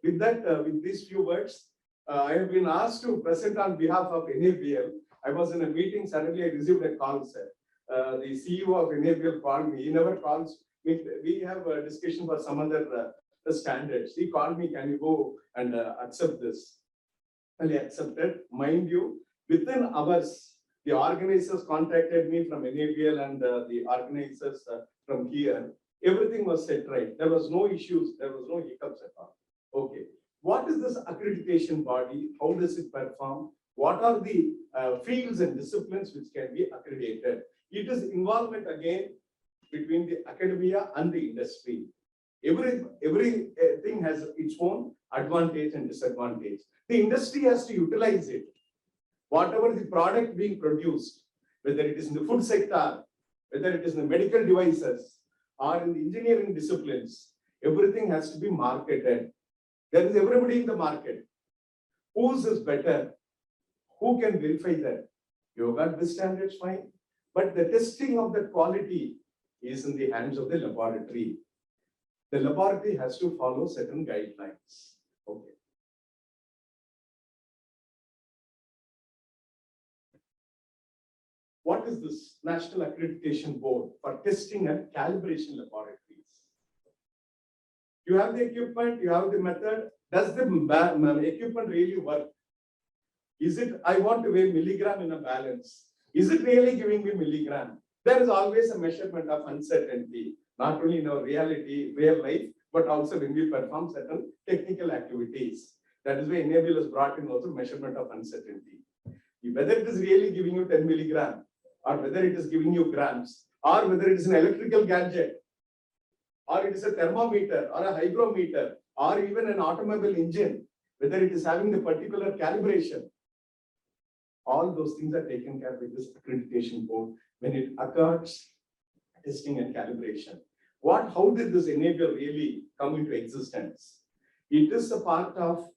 With that, with these few words, I have been asked to present on behalf of NABL. I was in a meeting, suddenly I received a call, sir. The CEO of NABL called me. He never calls me. We have a discussion for some other standards. He called me, can you go and accept this? And I accepted. Mind you, within hours, the organizers contacted me from NABL and the organizers from here. Everything was set right. There was no issues. There was no hiccups at all. Okay. What is this accreditation body? How does it perform? What are the fields and disciplines which can be accredited? It is involvement again between the academia and the industry. Everything has its own advantage and disadvantage. The industry has to utilize it. Whatever the product being produced, whether it is in the food sector, whether it is in the medical devices or in the engineering disciplines, everything has to be marketed. There is everybody in the market. Whose is better? Who can verify that? You got this standards, fine. But the testing of the quality is in the hands of the laboratory. The laboratory has to follow certain guidelines. Okay. What is this National Accreditation Board for Testing and Calibration Laboratories? You have the equipment, you have the method. Does the equipment really work? Is it, I want to weigh milligram in a balance. Is it really giving me milligram? There is always a measurement of uncertainty, not only in our reality, real life, but also when we perform certain technical activities. That is why Enable has brought in also measurement of uncertainty. Whether it is really giving you 10 milligram, or whether it is giving you grams, or whether it is an electrical gadget, or it is a thermometer, or a hygrometer, or even an automobile engine, whether it is having the particular calibration, all those things are taken care of with this accreditation board when it occurs testing and calibration. How did this Enable really come into existence? It is a part of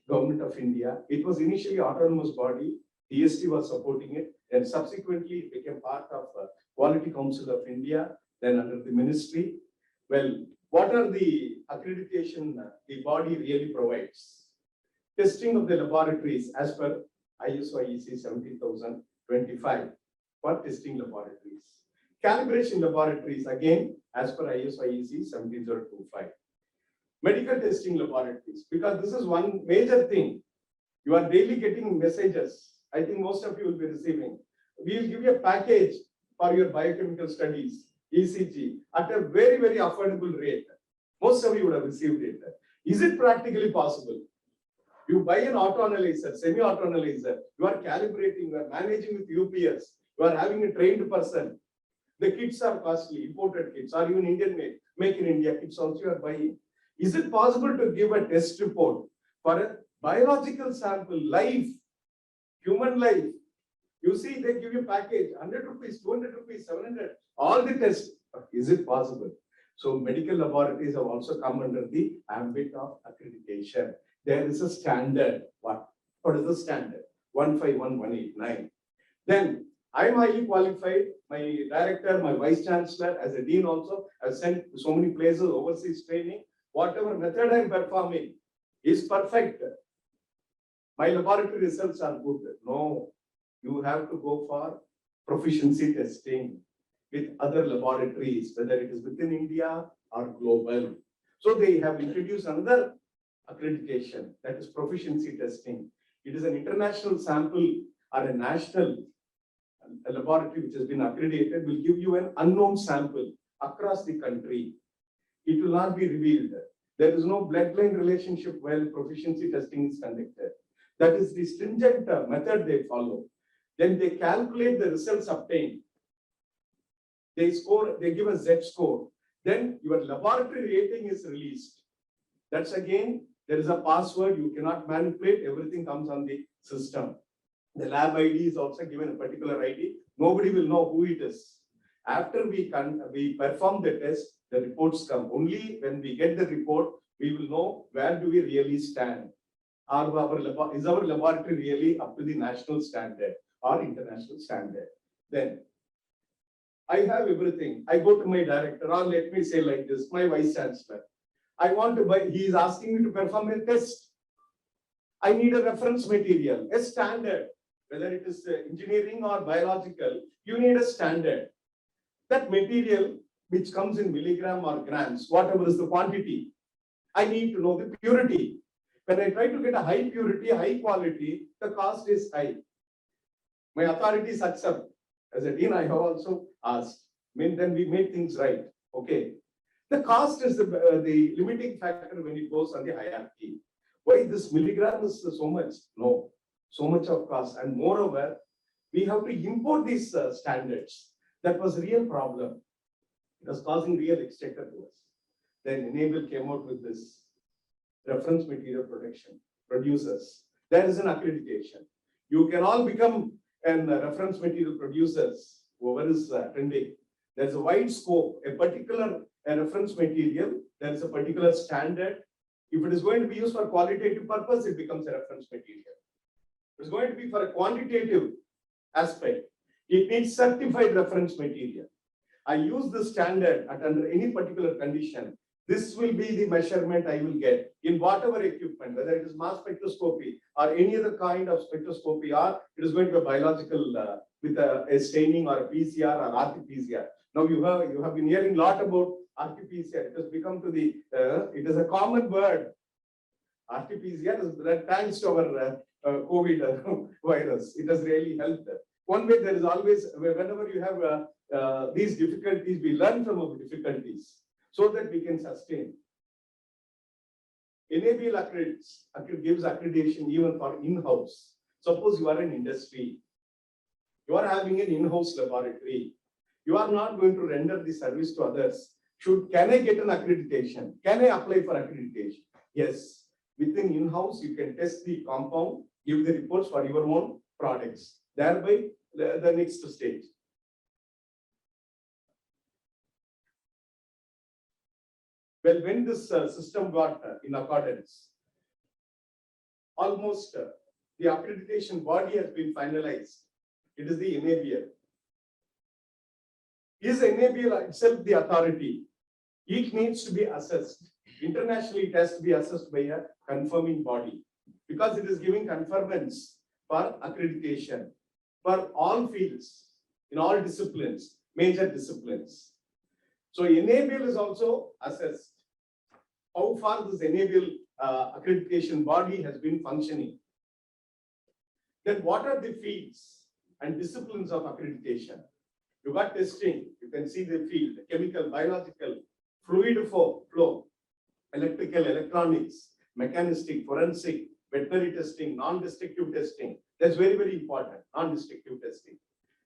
Government of India. It was initially autonomous body. DST was supporting it, and subsequently it became part of Quality Council of India, then under the ministry. Well, what are the accreditation the body really provides? Testing of the laboratories as per ISO IEC 17025. for testing laboratories. Calibration laboratories, again, as per ISO IEC 17025. Medical testing laboratories, because this is one major thing. You are daily getting messages. I think most of you will be receiving. We will give you a package for your biochemical studies, ECG, at a very, very affordable rate. Most of you would have received it. Is it practically possible? You buy an auto analyzer, semi-auto analyzer, you are calibrating, you are managing with UPS, you are having a trained person. The kits are costly, imported kits, or even Indian made, make in India kits also you are buying. Is it possible to give a test report for a biological sample, life, human life? You see, they give you package, 100 rupees, 200 rupees, 700, all the tests. Is it possible? So medical laboratories have also come under the ambit of accreditation. There is a standard. What is the standard? 151189. Then I am highly qualified. My director, my vice chancellor, as a dean also, has sent to so many places overseas training. Whatever method I am performing is perfect. My laboratory results are good. No, you have to go for proficiency testing with other laboratories, whether it is within India or global. So they have introduced another accreditation, that is proficiency testing. It is an international sample or a national laboratory which has been accredited will give you an unknown sample across the country. It will not be revealed. There is no bloodline relationship while proficiency testing is conducted. That is the stringent method they follow. Then they calculate the results obtained. They give a Z score. Then your laboratory rating is released. That's again, there is a password, you cannot manipulate, everything comes on the system. The lab ID is also given a particular ID. Nobody will know who it is. After we perform the test, the reports come. Only when we get the report, we will know where do we really stand. Is our laboratory really up to the national standard or international standard? Then I have everything. I go to my director, or let me say like this, my vice chancellor. I want to buy, he is asking me to perform a test. I need a reference material, a standard, whether it is engineering or biological, you need a standard. That material which comes in milligram or grams, whatever is the quantity, I need to know the purity. When I try to get a high purity, high quality, the cost is high. My authorities accept. As a dean, I have also asked. Then we made things right. Okay. The cost is the limiting factor when it goes on the hierarchy. Why this milligram is so much? No, so much of cost. And moreover, we have to import these standards. That was a real problem. It was causing real exchequer to us. Then Enable came out with this reference material protection producers. There is an accreditation. You can all become reference material producers, whoever is attending. There's a wide scope, a particular reference material, there is a particular standard. If it is going to be used for qualitative purpose, it becomes a reference material. If it's going to be for a quantitative aspect, it needs certified reference material. I use the standard under any particular condition. This will be the measurement I will get in whatever equipment, whether it is mass spectroscopy or any other kind of spectroscopy, or it is going to be biological with a staining or a PCR or RT-PCR. Now you have been hearing a lot about RT-PCR. It has become to the it is a common word. RT-PCR is thanks to our COVID virus. It has really helped. One way, there is always, whenever you have these difficulties, we learn from our difficulties so that we can sustain. Enable gives accreditation even for in-house. Suppose you are an industry, you are having an in-house laboratory. You are not going to render the service to others. Can I get an accreditation? Can I apply for accreditation? Yes. Within in-house, you can test the compound, give the reports for your own products. Thereby, the next stage. Well, when this system got in accordance, almost the accreditation body has been finalized. It is the Enable. Is Enable itself the authority? It needs to be assessed. Internationally, it has to be assessed by a confirming body because it is giving conformance for accreditation for all fields. in all disciplines, major disciplines. So Enable is also assessed. How far this Enable accreditation body has been functioning. Then what are the fields and disciplines of accreditation? You got testing, you can see the field, chemical, biological, fluid flow, electrical, electronics, mechanistic, forensic, veterinary testing, non-destructive testing. That's very, very important, non-destructive testing.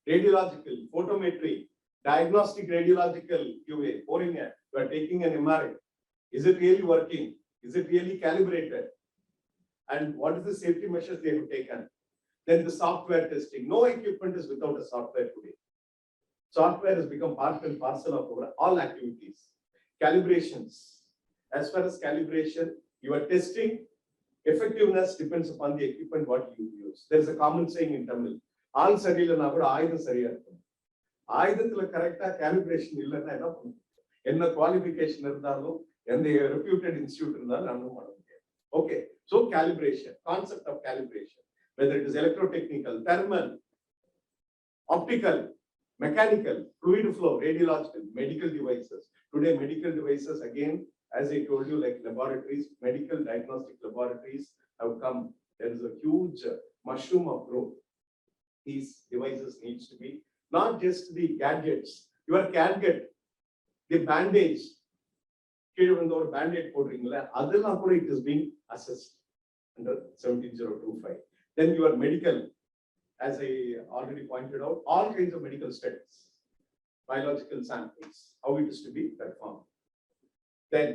Radiological, photometry, diagnostic radiological QA, pouring it, you are taking an MRI. Is it really working? Is it really calibrated? And what is the safety measures they have taken? Then the software testing. No equipment is without a software today. Software has become part and parcel of our all activities. Calibrations. As far as calibration, you are testing, effectiveness depends upon the equipment what you use. There is a common saying in Tamil. All sariyilla kuda ayudham sariya irukum. Ayudhathula correct calibration illana enna pannum. Enna qualification irundhalum, endha reputed institute irundhalum annum panna mudiyadhu. Okay, so calibration, concept of calibration, whether it is electrotechnical, thermal, optical, mechanical, fluid flow, radiological, medical devices. Today, medical devices, again, as I told you, like laboratories, medical diagnostic laboratories have come. There is a huge mushroom of growth. These devices needs to be not just the gadgets. Your gadget, the bandage, band-aid போடுறீங்களா அதெல்லாம் கூட it is being assessed under 17025. Then your medical, as I already pointed out, all kinds of medical studies, biological samples, how it is to be performed. Then,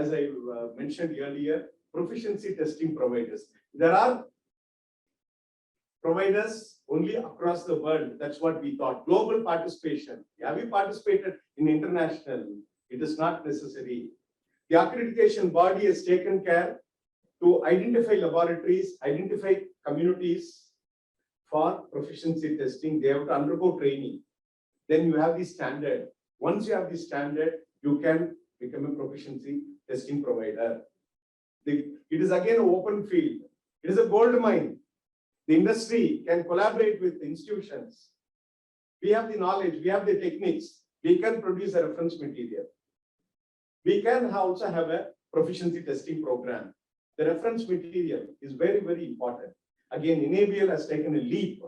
as I mentioned earlier, proficiency testing providers. There are providers only across the world. That's what we thought. Global participation. Have you participated in international? It is not necessary. The accreditation body has taken care to identify laboratories, identify communities for proficiency testing. They have to undergo training. Then you have the standard. Once you have the standard, you can become a proficiency testing provider. It is again an open field. It is a gold mine. The industry can collaborate with institutions. We have the knowledge, we have the techniques. We can produce a reference material. We can also have a proficiency testing program. The reference material is very, very important. Again, Enaugural has taken a leap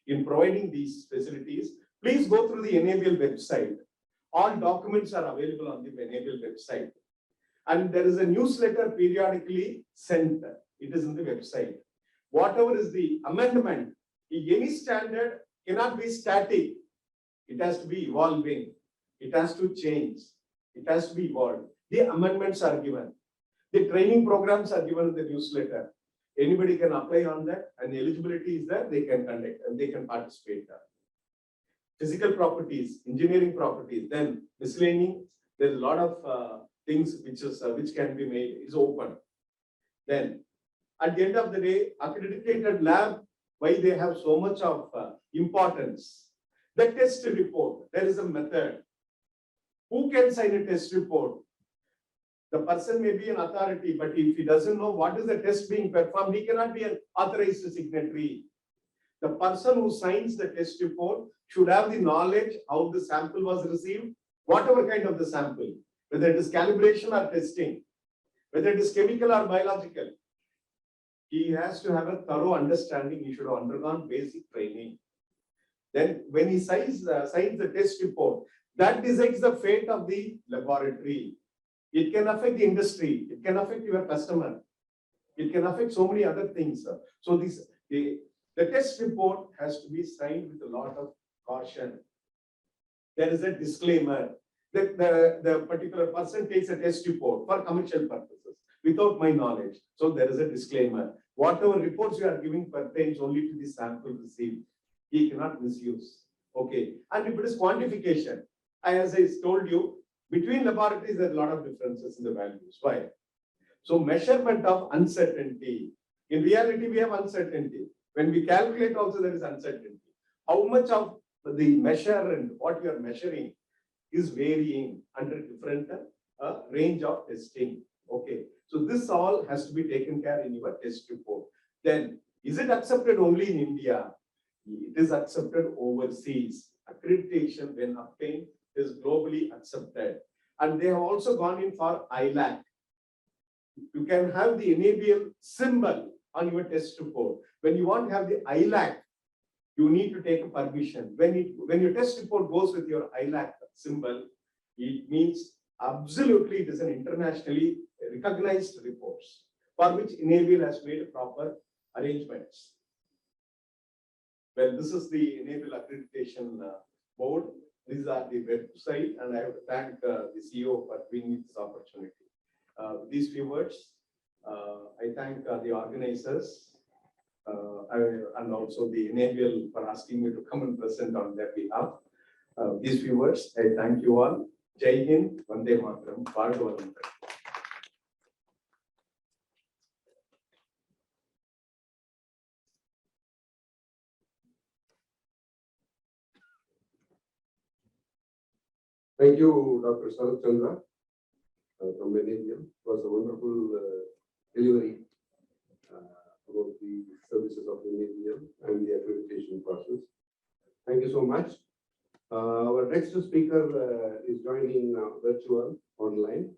in providing these facilities. Please go through the Enaugural website. All documents are available on the Enaugural website. And there is a newsletter periodically sent. It is in the website. Whatever is the amendment, any standard cannot be static. It has to be evolving. It has to change. It has to be evolved. The amendments are given. The training programs are given in the newsletter. Anybody can apply on that, and eligibility is there, they can conduct and they can participate. Physical properties, engineering properties, then miscellaneous, there's a lot of things which can be made, is open. Then, at the end of the day, accredited lab, why they have so much of importance? The test report, there is a method. Who can sign a test report? The person may be an authority, but if he doesn't know what is the test being performed, he cannot be an authorized signatory. The person who signs the test report should have the knowledge how the sample was received, whatever kind of the sample, whether it is calibration or testing, whether it is chemical or biological. He has to have a thorough understanding. He should have undergone basic training. Then when he signs the test report, that decides the fate of the laboratory. It can affect the industry. It can affect your customer. It can affect so many other things. So the test report has to be signed with a lot of caution. There is a disclaimer that the particular person takes a test report for commercial purposes without my knowledge. So there is a disclaimer. Whatever reports you are giving pertains only to the sample received. He cannot misuse. Okay. And if it is quantification, as I told you, between laboratories, there are a lot of differences in the values. Why? So measurement of uncertainty. In reality, we have uncertainty. When we calculate also, there is uncertainty. How much of the measure and what you are measuring is varying under different range of testing. Okay. So this all has to be taken care in your test report. Then, is it accepted only in India? It is accepted overseas. accreditation, when obtained, is globally accepted. And they have also gone in for ILAC. You can have the enable symbol on your test report. When you want to have the ILAC, you need to take a permission. When your test report goes with your ILAC symbol, it means absolutely it is an internationally recognized reports for which Enable has made proper arrangements. Well, this is the Enable Accreditation Board. These are the website, and I have to thank the CEO for giving me this opportunity. These few words, I thank the organizers and also the Enable for asking me to come and present on their behalf. These few words, I thank you all. Jai Hind, Vande Mataram, Bharata Vataram. Thank you, Dr. Sarath Chandra from Enable. It was a wonderful delivery about the services of Enable and the accreditation process. Thank you so much. Our next speaker is joining virtual online.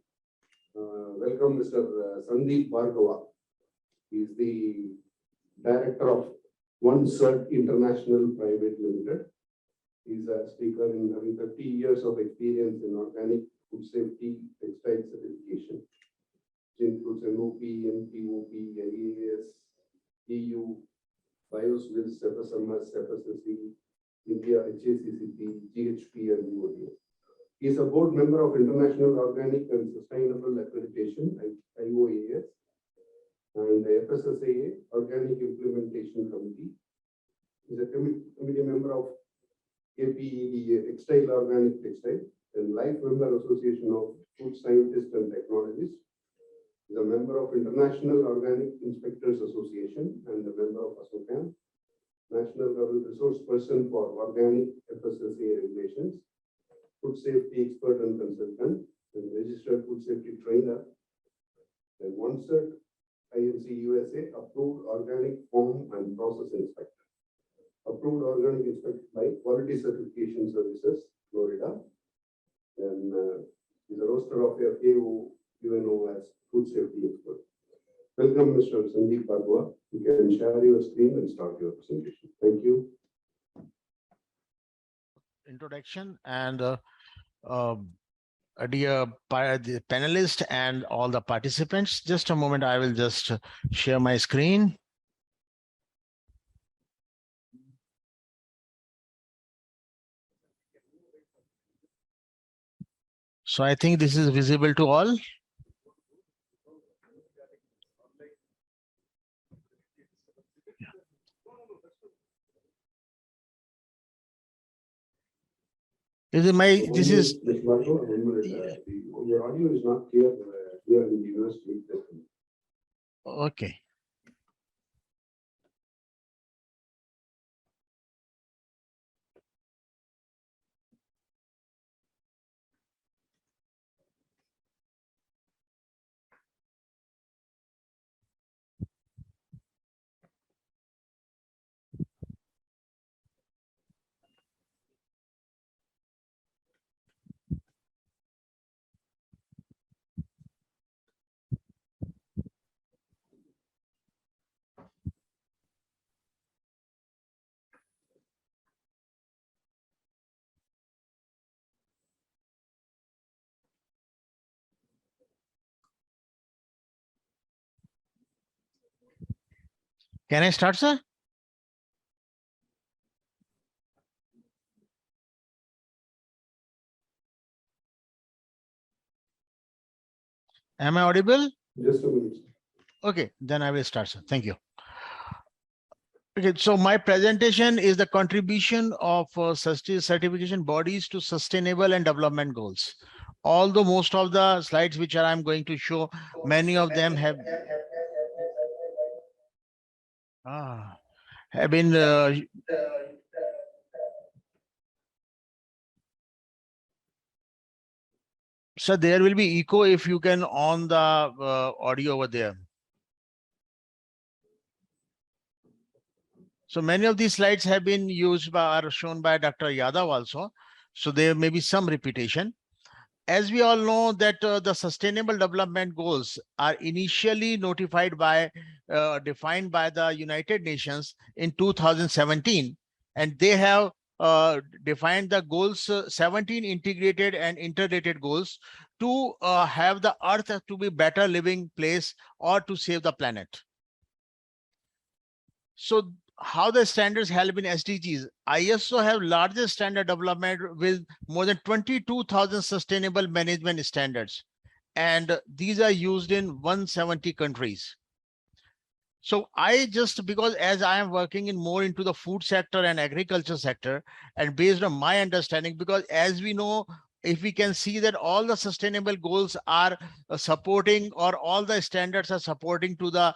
Welcome, Mr. Sandeep Bhargava. He is the director of One Cert International Private Limited. He is a speaker in having 30 years of experience in organic food safety textile certification, which includes MOP, MPOP, IAS, EU, BioSwiss, FSMS, FSSC, India, HACCP, GHP, and UODO. He is a board member of International Organic and Sustainable Accreditation, IOAS, and the FSSAA, Organic Implementation Committee. He is a committee member of KPEDA, Textile Organic Textile, and Life Member Association of Food Scientists and Technologists. He is a member of International Organic Inspectors Association and a member of ASOCAN, National Resource Person for Organic FSSAA Regulations, Food Safety Expert and Consultant, and Registered Food Safety Trainer, and One Cert INC USA, Approved Organic Form and Process Inspector. Approved Organic Inspector by Quality Certification Services, Florida. And is a roster of FAO, UNO as Food Safety Expert. Welcome, Mr. Sandeep Bhargava. You can share your screen and start your presentation. Thank you. Introduction and dear the panelists and all the participants. Just a moment, I will just share my screen. So I think this is visible to all. Is it my, this is. Mr. Bhargava, 1 minute. Your audio is not clear here in the university. Okay. Can I start, sir? Am I audible? Just a minute. Okay, then I will start, sir. Thank you. Okay, so my presentation is the contribution of certification bodies to sustainable and development goals. Although most of the slides which I'm going to show, many of them have been so there will be echo if you can on the audio over there. So many of these slides have been used by or shown by Dr. Yadav also. So there may be some repetition. As we all know that the Sustainable Development Goals are initially defined by the United Nations in 2017, and they have defined the goals, 17 integrated and interrelated goals to have the earth to be better living place or to save the planet. So how the standards help in SDGs? ISO have largest standard development with more than 22,000 sustainable management standards. And these are used in 170 countries. So I just, because as I am working in more into the food sector and agriculture sector, and based on my understanding, because as we know, if we can see that all the sustainable goals are supporting, or all the standards are supporting to the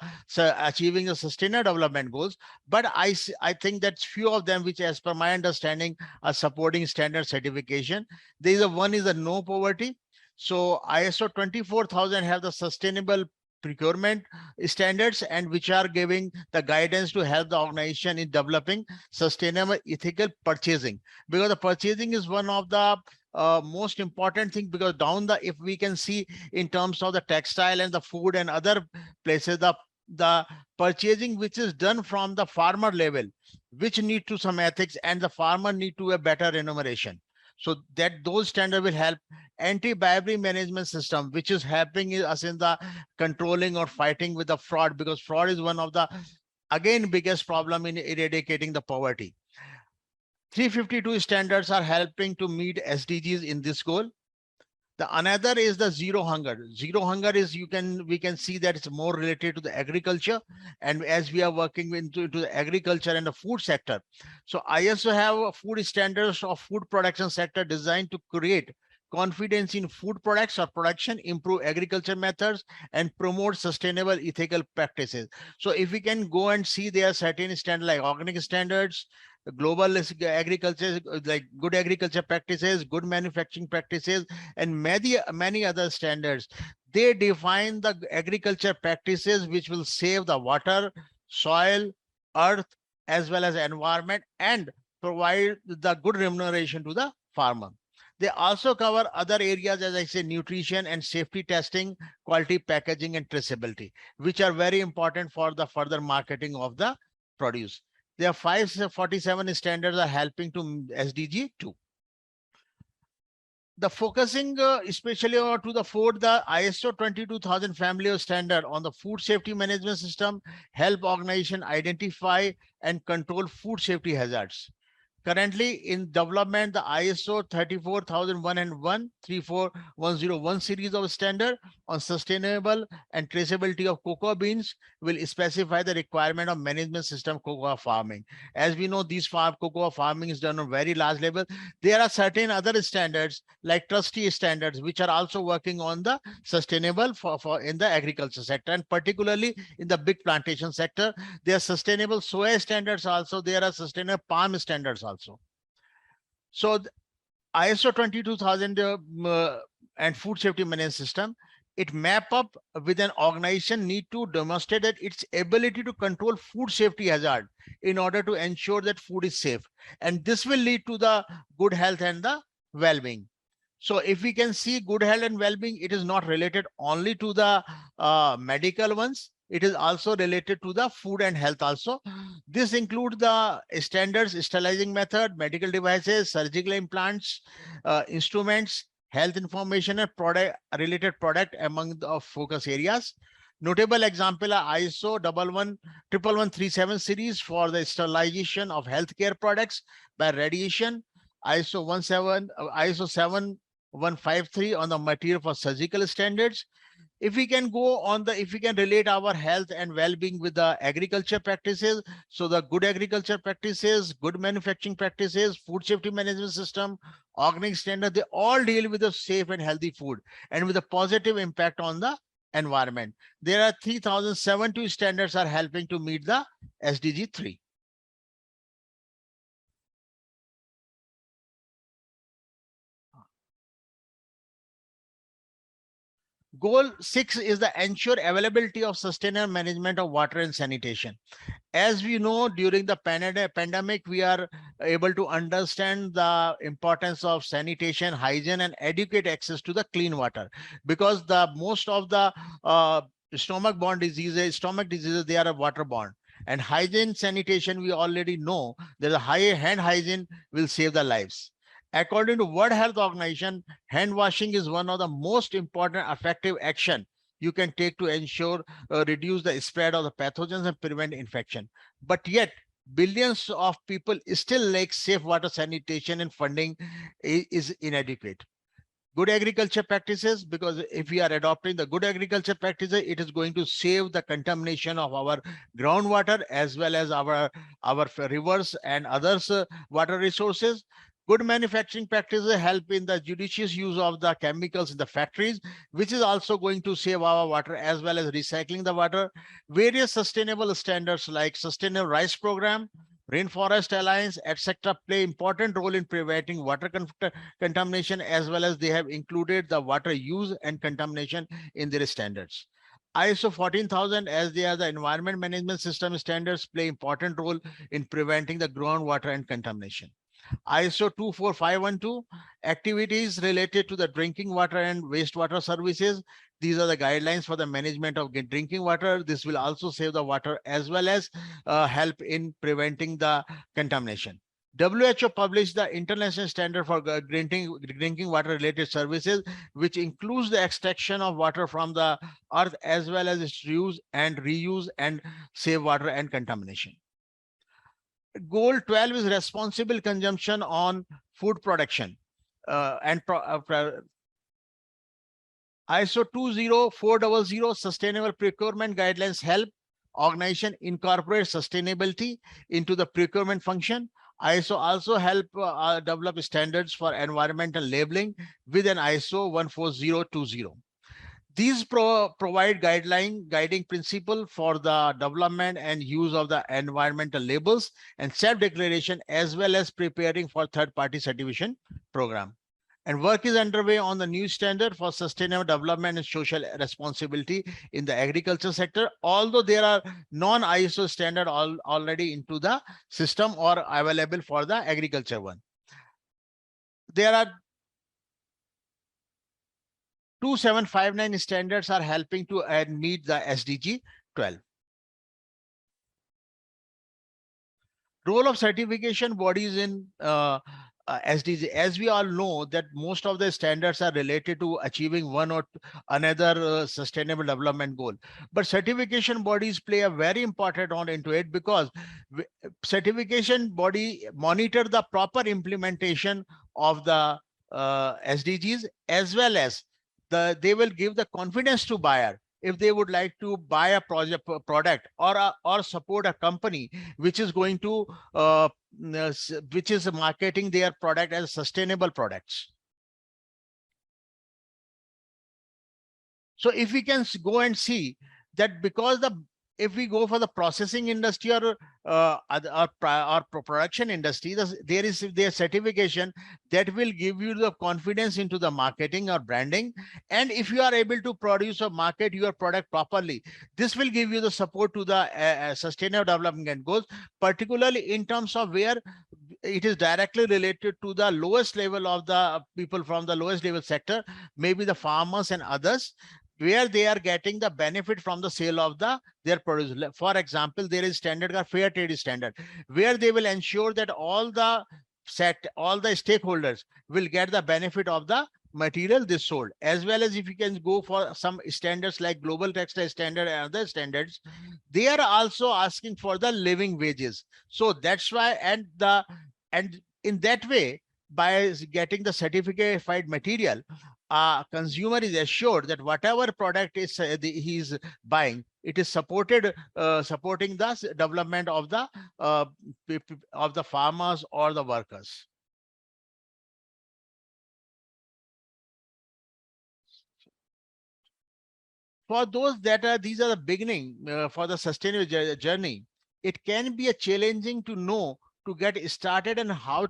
achieving the sustainable development goals, but I think that few of them, which as per my understanding are supporting standard certification. There is one is the no poverty. So ISO 24,000 have the sustainable procurement standards, and which are giving the guidance to help the organization in developing sustainable ethical purchasing, because the purchasing is one of the most important thing, because if we can see in terms of the textile and the food and other places, the purchasing which is done from the farmer level, which need to some ethics, and the farmer need to a better remuneration. So that those standards will help. Anti-bribery management system, which is helping us in the controlling or fighting with the fraud, because fraud is one of the, again, biggest problem in eradicating the poverty. 352 standards are helping to meet SDGs in this goal. The another is the zero hunger. Zero hunger is we can see that it's more related to the agriculture, and as we are working into the agriculture and the food sector. So I also have food standards of food production sector designed to create confidence in food products or production, improve agriculture methods, and promote sustainable ethical practices. So if we can go and see, there are certain standards like organic standards, global agriculture, like good agriculture practices, good manufacturing practices, and many other standards. They define the agriculture practices which will save the water, soil, earth, as well as environment, and provide the good remuneration to the farmer. They also cover other areas, as I say, nutrition and safety testing, quality packaging, and traceability, which are very important for the further marketing of the produce. There are 547 standards are helping to SDG 2. The focusing especially to the food, the ISO 22,000 family of standard on the food safety management system help organization identify and control food safety hazards. Currently in development, the ISO 34,001 and 34101 series of standard on sustainable and traceability of cocoa beans will specify the requirement of management system cocoa farming. As we know, cocoa farming is done on very large level. There are certain other standards like trustee standards, which are also working on the sustainable for in the agriculture sector, and particularly in the big plantation sector. There are sustainable soya standards also. There are sustainable palm standards also. So ISO 22,000 and food safety management system, it map up with an organization need to demonstrate that its ability to control food safety hazard in order to ensure that food is safe. And this will lead to the good health and the well-being. So if we can see good health and well-being, it is not related only to the medical ones. It is also related to the food and health also. This includes the standards, sterilizing method, medical devices, surgical implants, instruments, health information, and related product among the focus areas. Notable example are ISO 11137 series for the sterilization of healthcare products by radiation, ISO 7153 on the material for surgical standards. If we can go on if we can relate our health and well-being with the agriculture practices, so the good agriculture practices, good manufacturing practices, food safety management system, organic standard, they all deal with the safe and healthy food and with a positive impact on the environment. There are 3,072 standards are helping to meet the SDG 3. Goal 6 is the ensure availability of sustainable management of water and sanitation. As we know, during the pandemic, we are able to understand the importance of sanitation, hygiene, and adequate access to the clean water, because the most of the stomach diseases, they are waterborne. And hygiene, sanitation, we already know that the high hand hygiene will save the lives. According to World Health Organization, hand washing is one of the most important effective action you can take to ensure reduce the spread of the pathogens and prevent infection. But yet, billions of people still lack safe water sanitation, and funding is inadequate. Good agriculture practices, because if we are adopting the good agriculture practices, it is going to save the contamination of our groundwater as well as our rivers and others water resources. Good manufacturing practices help in the judicious use of the chemicals in the factories, which is also going to save our water as well as recycling the water. Various sustainable standards like Sustainable Rice Program, Rainforest Alliance, etc., play important role in preventing water contamination, as well as they have included the water use and contamination in their standards. ISO 14,000, as they are the environment management system standards, play important role in preventing the groundwater and contamination. ISO 24512, activities related to the drinking water and wastewater services. These are the guidelines for the management of drinking water. This will also save the water as well as help in preventing the contamination. WHO published the international standard for drinking water related services, which includes the extraction of water from the earth as well as its use and reuse and save water and contamination. Goal 12 is responsible consumption on food production ISO 20400 sustainable procurement guidelines help organization incorporate sustainability into the procurement function. ISO also help develop standards for environmental labeling with an ISO 14020. These provide guiding principle for the development and use of the environmental labels and self-declaration, as well as preparing for third-party certification program. And work is underway on the new standard for sustainable development and social responsibility in the agriculture sector, although there are non-ISO standard already into the system or available for the agriculture one. There are 2759 standards are helping to meet the SDG 12. Role of certification bodies in SDG. As we all know that most of the standards are related to achieving one or another sustainable development goal. But certification bodies play a very important role into it, because certification body monitor the proper implementation of the SDGs, as well as they will give the confidence to buyer if they would like to buy a product or support a company which is going to which is marketing their product as sustainable products. So if we can go and see that, because if we go for the processing industry or production industry, there is their certification that will give you the confidence into the marketing or branding. And if you are able to produce or market your product properly, this will give you the support to the sustainable development goals, particularly in terms of where it is directly related to the lowest level of the people from the lowest level sector, maybe the farmers and others, where they are getting the benefit from the sale of their produce. For example, there is standard called fair trade standard, where they will ensure that all the stakeholders will get the benefit of the material they sold. As well as if you can go for some standards like global textile standard and other standards, they are also asking for the living wages. So that's why, and in that way, by getting the certified material, consumer is assured that whatever product is he is buying, it is supporting the development of the farmers or the workers. For those that these are the beginning for the sustainable journey, it can be a challenging to know to get started and how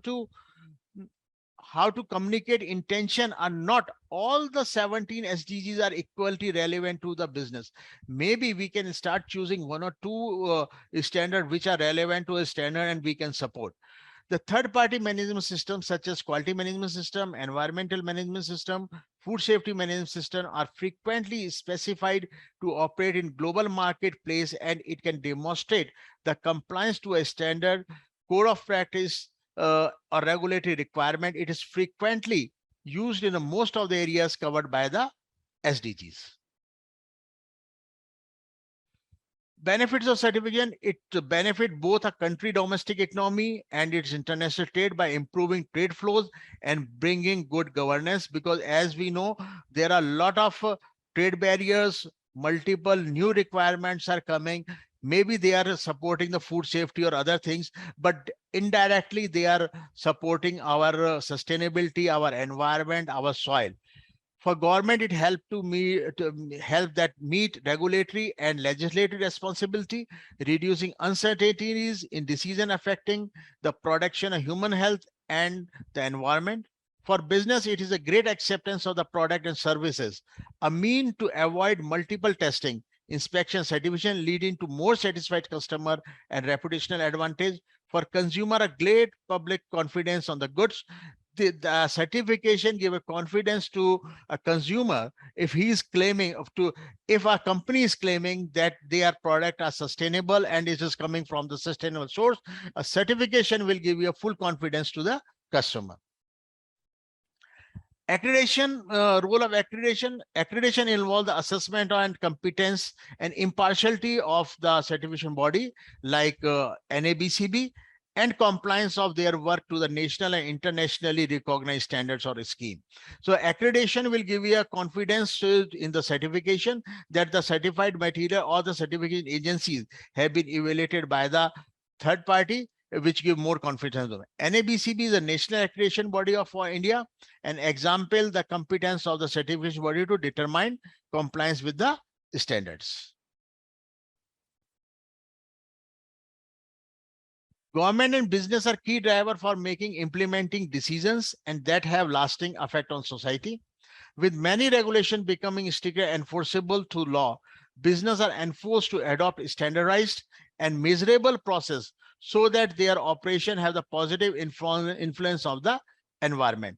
how to communicate intention are not all the 17 SDGs are equally relevant to the business. Maybe we can start choosing one or two standards which are relevant to a standard and we can support. The third-party management systems such as quality management system, environmental management system, food safety management system are frequently specified to operate in global marketplace, and it can demonstrate the compliance to a standard, code of practice, or regulatory requirement. It is frequently used in most of the areas covered by the SDGs. Benefits of certification, it benefit both a country domestic economy and its international trade by improving trade flows and bringing good governance, because as we know, there are a lot of trade barriers, multiple new requirements are coming. Maybe they are supporting the food safety or other things, but indirectly they are supporting our sustainability, our environment, our soil. For government, it helped to help that meet regulatory and legislative responsibility, reducing uncertainties in decision affecting the production of human health and the environment. For business, it is a great acceptance of the product and services, a mean to avoid multiple testing, inspection, certification, leading to more satisfied customer and reputational advantage. For consumer, a great public confidence on the goods. The certification give a confidence to a consumer if he is claiming if a company is claiming that their product are sustainable and it is coming from the sustainable source, a certification will give you a full confidence to the customer. Accreditation, role of accreditation involves the assessment and competence and impartiality of the certification body like NABCB, and compliance of their work to the national and internationally recognized standards or scheme. So accreditation will give you a confidence in the certification that the certified material or the certification agencies have been evaluated by the third party, which give more confidence. NABCB is a national accreditation body of India. An example, the competence of the certification body to determine compliance with the standards. Government and business are key driver for implementing decisions and that have lasting effect on society. With many regulations becoming stricter enforceable to law, business are enforced to adopt standardized and measurable process so that their operation have the positive influence of the environment.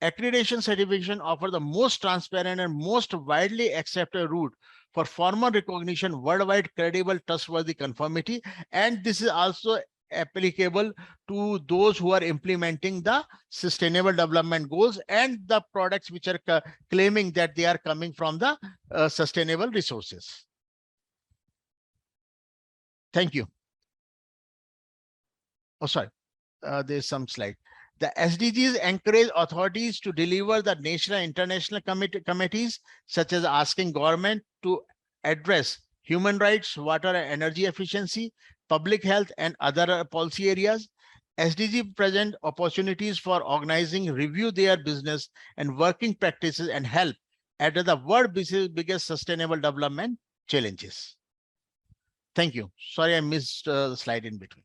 Accreditation certification offer the most transparent and most widely accepted route for formal recognition, worldwide credible, trustworthy conformity. And this is also applicable to those who are implementing the sustainable development goals and the products which are claiming that they are coming from the sustainable resources. Thank you. Oh, sorry, there's some slide. The SDGs encourage authorities to deliver the national and international committees, such as asking government to address human rights, water and energy efficiency, public health, and other policy areas. SDG present opportunities for organizing, review their business and working practices and help address the world's biggest sustainable development challenges. Thank you. Sorry, I missed the slide in between.